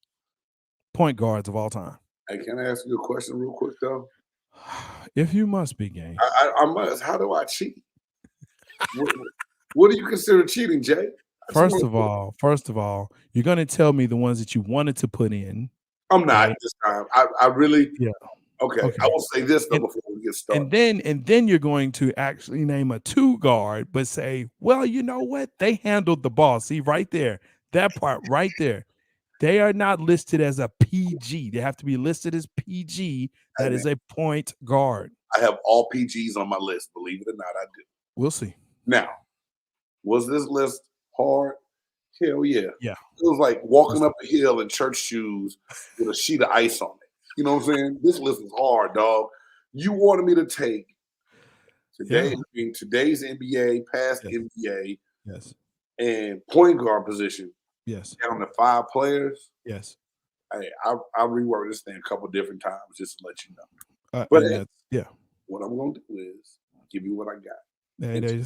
point guards of all time. Hey, can I ask you a question real quick, though? If you must, Big Game. I must. How do I cheat? What do you consider cheating, Jay? First of all, you're going to tell me the ones that you wanted to put in. I'm not this time. I really. Yeah. Okay. I will say this though before we get started. And then you're going to actually name a 2 guard, but say, well, you know what? They handled the ball. See, right there, that part right there. They are not listed as a PG. They have to be listed as PG. That is a point guard. I have all PGs on my list. Believe it or not, I do. We'll see. Now, was this list hard? Hell yeah. Yeah. It was like walking up a hill in church shoes with a sheet of ice on it. You know what I'm saying? This list was hard, dog. You wanted me to take today's NBA, past NBA, and point guard position. Yes. Down to 5 players. Yes. Hey, I reworked this thing a couple different times just to let you know. But what I'm going to do is give you what I got.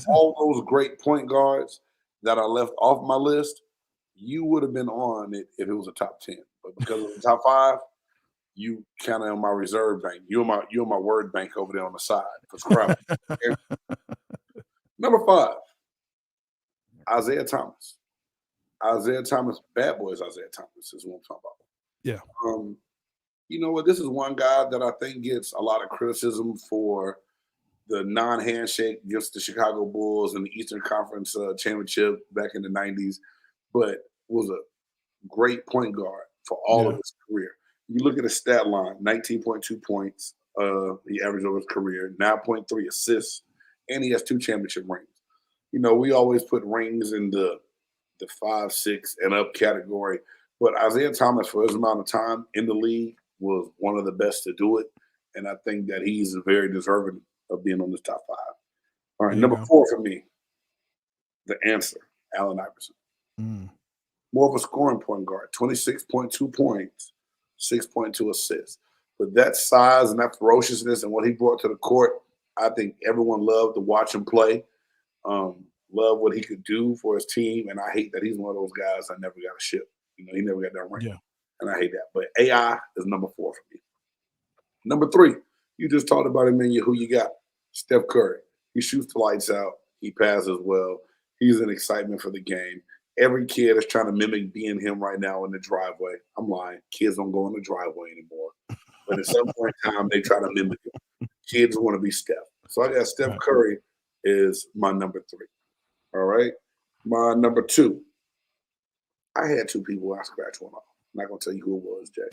All those great point guards that I left off my list, you would have been on it if it was a top 10. But because of the top 5, you kind of on my reserve bank. You're my word bank over there on the side for scrap. Number 5, Isaiah Thomas. Bad boys Isaiah Thomas is what I'm talking about. Yeah. You know what? This is one guy that I think gets a lot of criticism for the non-handshake against the Chicago Bulls in the Eastern Conference championship back in the 90s, but was a great point guard for all of his career. You look at his stat line, 19.2 points he averaged over his career, 9.3 assists, and he has 2 championship rings. We always put rings in the 5, 6, and up category, but Isaiah Thomas, for his amount of time in the league, was one of the best to do it, and I think that he's very deserving of being on this top 5. All right, number 4 for me, the answer, Allen Iverson. More of a scoring point guard, 26.2 points, 6.2 assists. But that size and that ferociousness and what he brought to the court, I think everyone loved to watch him play. Love what he could do for his team, and I hate that he's one of those guys that never got a ship. He never got that ring, and I hate that. But AI is number 4 for me. Number 3, you just talked about him in who you got. Steph Curry. He shoots the lights out. He passes well. He's an excitement for the game. Every kid is trying to mimic being him right now in the driveway. I'm lying. Kids don't go in the driveway anymore. But at some point in time, they try to mimic him. Kids want to be Steph. So I got Steph Curry is my number 3. All right. My number 2. I had 2 people I scratched one off. I'm not going to tell you who it was, Jay.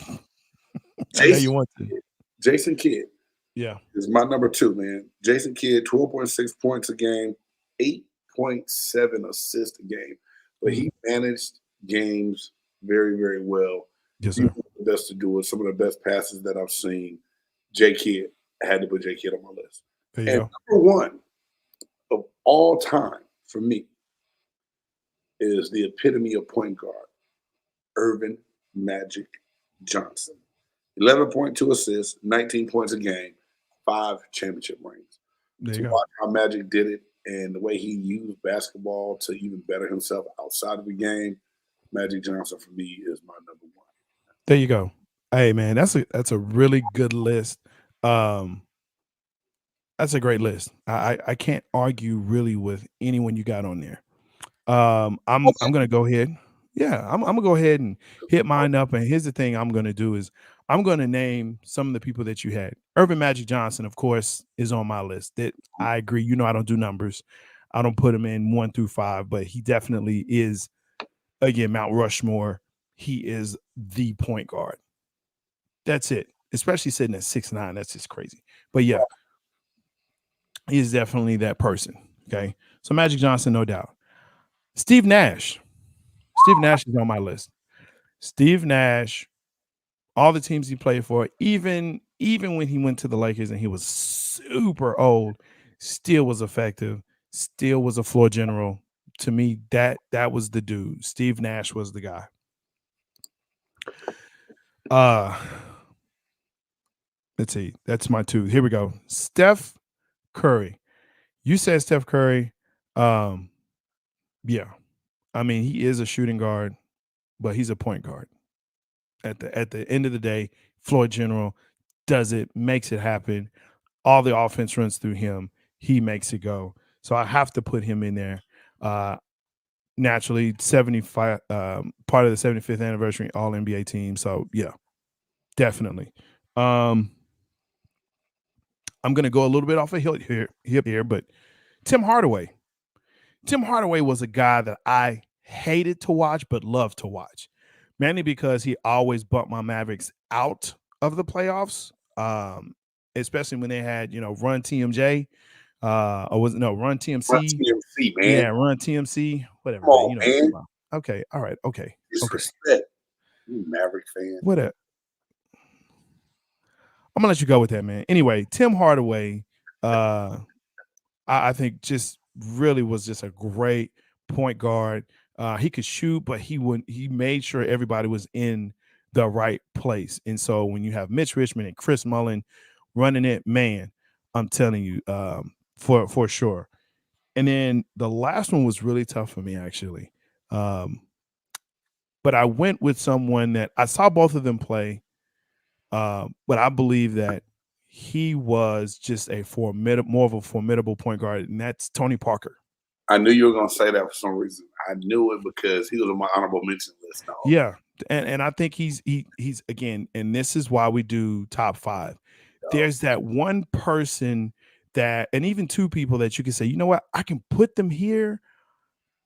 Jason Kidd. Yeah. Is my number 2, man. Jason Kidd, 12.6 points a game, 8.7 assists a game. But he managed games very, very well. Yes, sir. He was the best to do it. Some of the best passes that I've seen. J. Kidd. I had to put J. Kidd on my list. And number 1 of all time for me is the epitome of point guard, Irvin Magic Johnson. 11.2 assists, 19 points a game, 5 championship rings. Watch how Magic did it and the way he used basketball to even better himself outside of the game, Magic Johnson for me is my number 1. There you go. Hey, man, that's a really good list. That's a great list. I can't argue really with anyone you got on there. I'm gonna go ahead. Yeah, I'm gonna go ahead and hit mine up. And here's the thing I'm gonna do is I'm gonna name some of the people that you had. Irvin Magic Johnson, of course, is on my list. That I agree. I don't do numbers. I don't put him in 1 through 5, but he definitely is, again, Mount Rushmore. He is the point guard. That's it. Especially sitting at 6'9". That's just crazy. But yeah, he is definitely that person. Okay. So Magic Johnson, no doubt. Steve Nash. Steve Nash is on my list. Steve Nash, all the teams he played for, even when he went to the Lakers and he was super old, still was effective, still was a floor general. To me, that was the dude. Steve Nash was the guy. Let's see. That's my two. Here we go. Steph Curry. You said Steph Curry. Yeah. I mean, he is a shooting guard, but he's a point guard. At the end of the day, floor general does it, makes it happen. All the offense runs through him. He makes it go. So I have to put him in there. Naturally, 75 part of the 75th anniversary All NBA team. So yeah, definitely. I'm gonna go a little bit off a hip here, but Tim Hardaway. Tim Hardaway was a guy that I hated to watch but loved to watch, mainly because he always bumped my Mavericks out of the playoffs, especially when they had Run TMJ, or was it no Run TMC? Run TMC, man. Yeah, Run TMC, whatever. Come on, man. Okay, all right, okay. Disrespect. You Maverick fan. Whatever. I'm gonna let you go with that, man. Anyway, Tim Hardaway, I think just really was just a great point guard. He could shoot, but he made sure everybody was in the right place. And so when you have Mitch Richmond and Chris Mullin running it, man, I'm telling you, for sure. And then the last one was really tough for me, actually. But I went with someone that I saw both of them play. But I believe that he was just more of a formidable point guard, and that's Tony Parker. I knew you were going to say that for some reason. I knew it because he was on my honorable mention list. Now. Yeah, and I think he's again, and this is why we do top 5. There's that one person that, and even two people that you can say, you know what, I can put them here,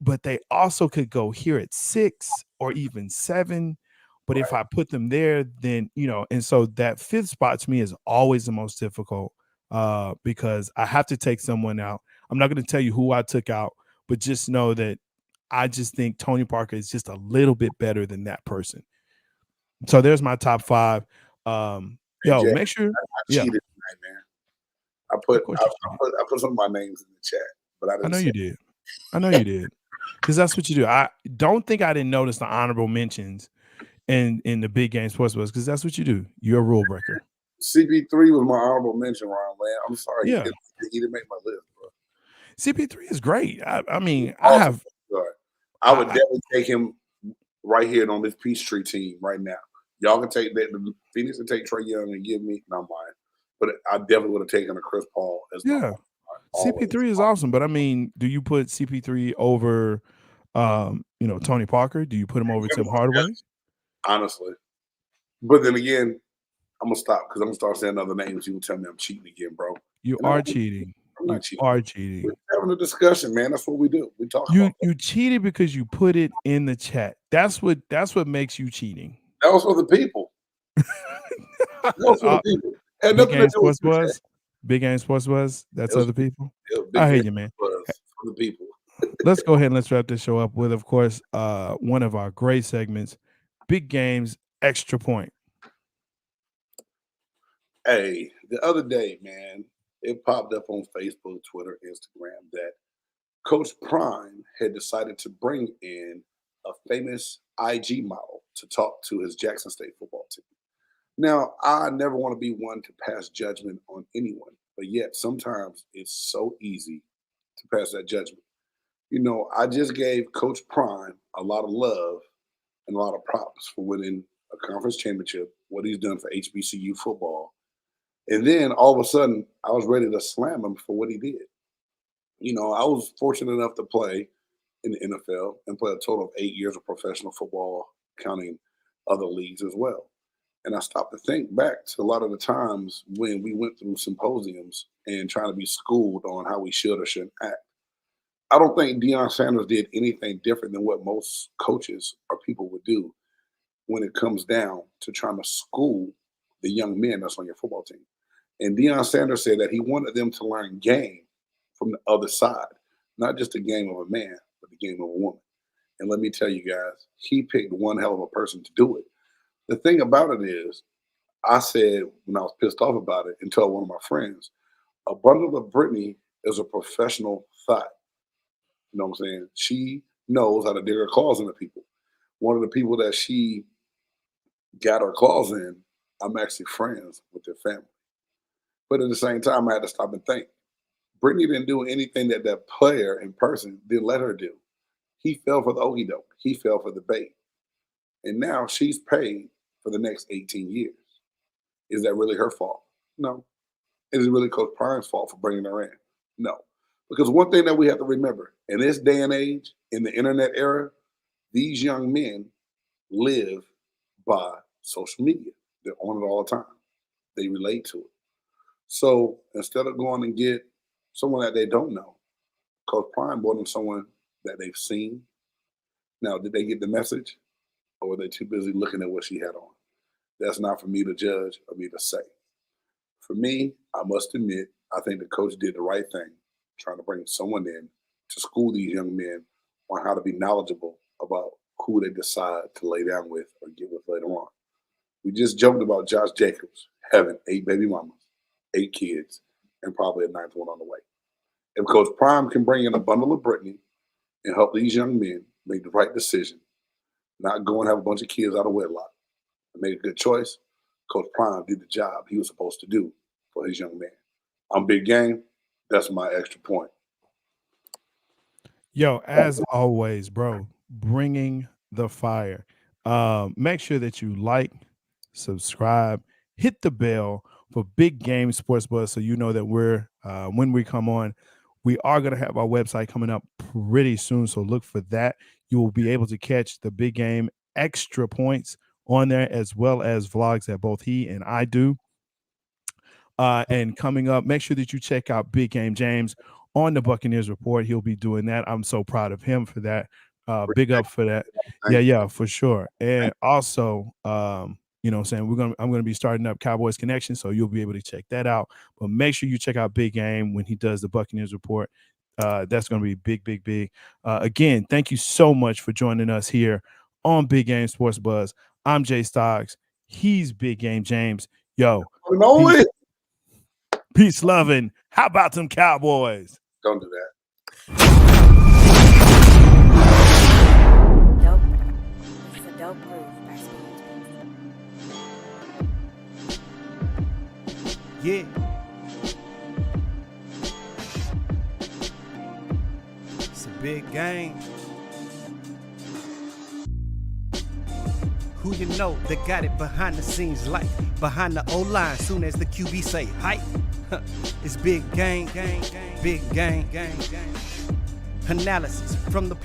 but they also could go here at 6 or even 7. But if I put them there, then, and so that 5th spot to me is always the most difficult because I have to take someone out. I'm not going to tell you who I took out, but just know that I just think Tony Parker is just a little bit better than that person. So there's my top 5. Jay, make sure. I cheated tonight, man. I put some of my names in the chat, but I didn't. I know you did. Because that's what you do. I don't think I didn't notice the honorable mentions in the Big Game Sports Buzz, because that's what you do. You're a rule breaker. CP3 was my honorable mention, Ron Land. I'm sorry. Yeah. He didn't make my list, bro. CP3 is great. I mean, I would definitely take him right here on this Peachtree team right now. Y'all can take that. The Phoenix can take Trae Young and give me, not mine. But I definitely would have taken a Chris Paul as well. CP3 is awesome, but I mean, do you put CP3 over Tony Parker? Do you put him over Tim Hardaway? Honestly. But then again, I'm gonna stop because I'm gonna start saying other names. You will tell me I'm cheating again, bro. You are cheating. I'm not cheating. You are cheating. We're having a discussion, man. That's what we do. We talk. You cheated because you put it in the chat. That's what makes you cheating. That was for the people. That was for the people. And Big Game Sports Buzz. Big Game Sports Buzz. That's other people. I hear you, man. For the people. Let's go ahead and let's wrap this show up with, of course, one of our great segments, Big Games Extra Point. Hey, the other day, man, it popped up on Facebook, Twitter, Instagram that Coach Prime had decided to bring in a famous IG model to talk to his Jackson State football team. Now, I never want to be one to pass judgment on anyone, but yet sometimes it's so easy to pass that judgment. I just gave Coach Prime a lot of love and a lot of props for winning a conference championship, what he's done for HBCU football. And then all of a sudden, I was ready to slam him for what he did. I was fortunate enough to play in the NFL and play a total of 8 years of professional football, counting other leagues as well. And I stopped to think back to a lot of the times when we went through symposiums and trying to be schooled on how we should or shouldn't act. I don't think Deion Sanders did anything different than what most coaches or people would do when it comes down to trying to school the young men that's on your football team. And Deion Sanders said that he wanted them to learn game from the other side, not just the game of a man, but the game of a woman. And let me tell you guys, he picked one hell of a person to do it. The thing about it is, I said when I was pissed off about it and told one of my friends, a bundle of Brittany is a professional thought. You know what I'm saying? She knows how to dig her claws into people. One of the people that she got her claws in, I'm actually friends with their family. But at the same time, I had to stop and think. Brittany didn't do anything that that player in person didn't let her do. He fell for the okie doke. He fell for the bait. And now she's paid for the next 18 years. Is that really her fault? No. Is it really Coach Prime's fault for bringing her in? No. Because one thing that we have to remember, in this day and age, in the internet era, these young men live by social media. They're on it all the time. They relate to it. So instead of going and get someone that they don't know, Coach Prime brought in someone that they've seen. Now, did they get the message? Or were they too busy looking at what she had on? That's not for me to judge or me to say. For me, I must admit, I think the coach did the right thing, trying to bring someone in to school these young men on how to be knowledgeable about who they decide to lay down with or get with later on. We just joked about Josh Jacobs having 8 baby mamas, 8 kids, and probably a 9th one on the way. If Coach Prime can bring in a bundle of Brittany and help these young men make the right decision, not go and have a bunch of kids out of wedlock, and make a good choice, Coach Prime did the job he was supposed to do for his young man. I'm Big Game. That's my extra point. Yo, as always, bro, bringing the fire. Make sure that you like, subscribe, hit the bell for Big Game Sports Buzz so you know that we're when we come on, we are going to have our website coming up pretty soon. So look for that. You will be able to catch the Big Game Extra Points on there, as well as vlogs that both he and I do. And coming up, make sure that you check out Big Game James on the Buccaneers Report. He'll be doing that. I'm so proud of him for that. Big up for that. Yeah, for sure. And also, you know what I'm saying, I'm gonna be starting up Cowboys Connection, so you'll be able to check that out. But make sure you check out Big Game when he does the Buccaneers Report. That's gonna be big. Again, thank you so much for joining us here on Big Game Sports Buzz. I'm J-Stogs. He's Big Game James. Yo, peace, loving. How about them Cowboys? Don't do that. Dope. It's a dope groove. Yeah. It's a big game. Who you know that got it behind the scenes like behind the O-line soon as the QB say hype. It's big game, big game. Analysis from the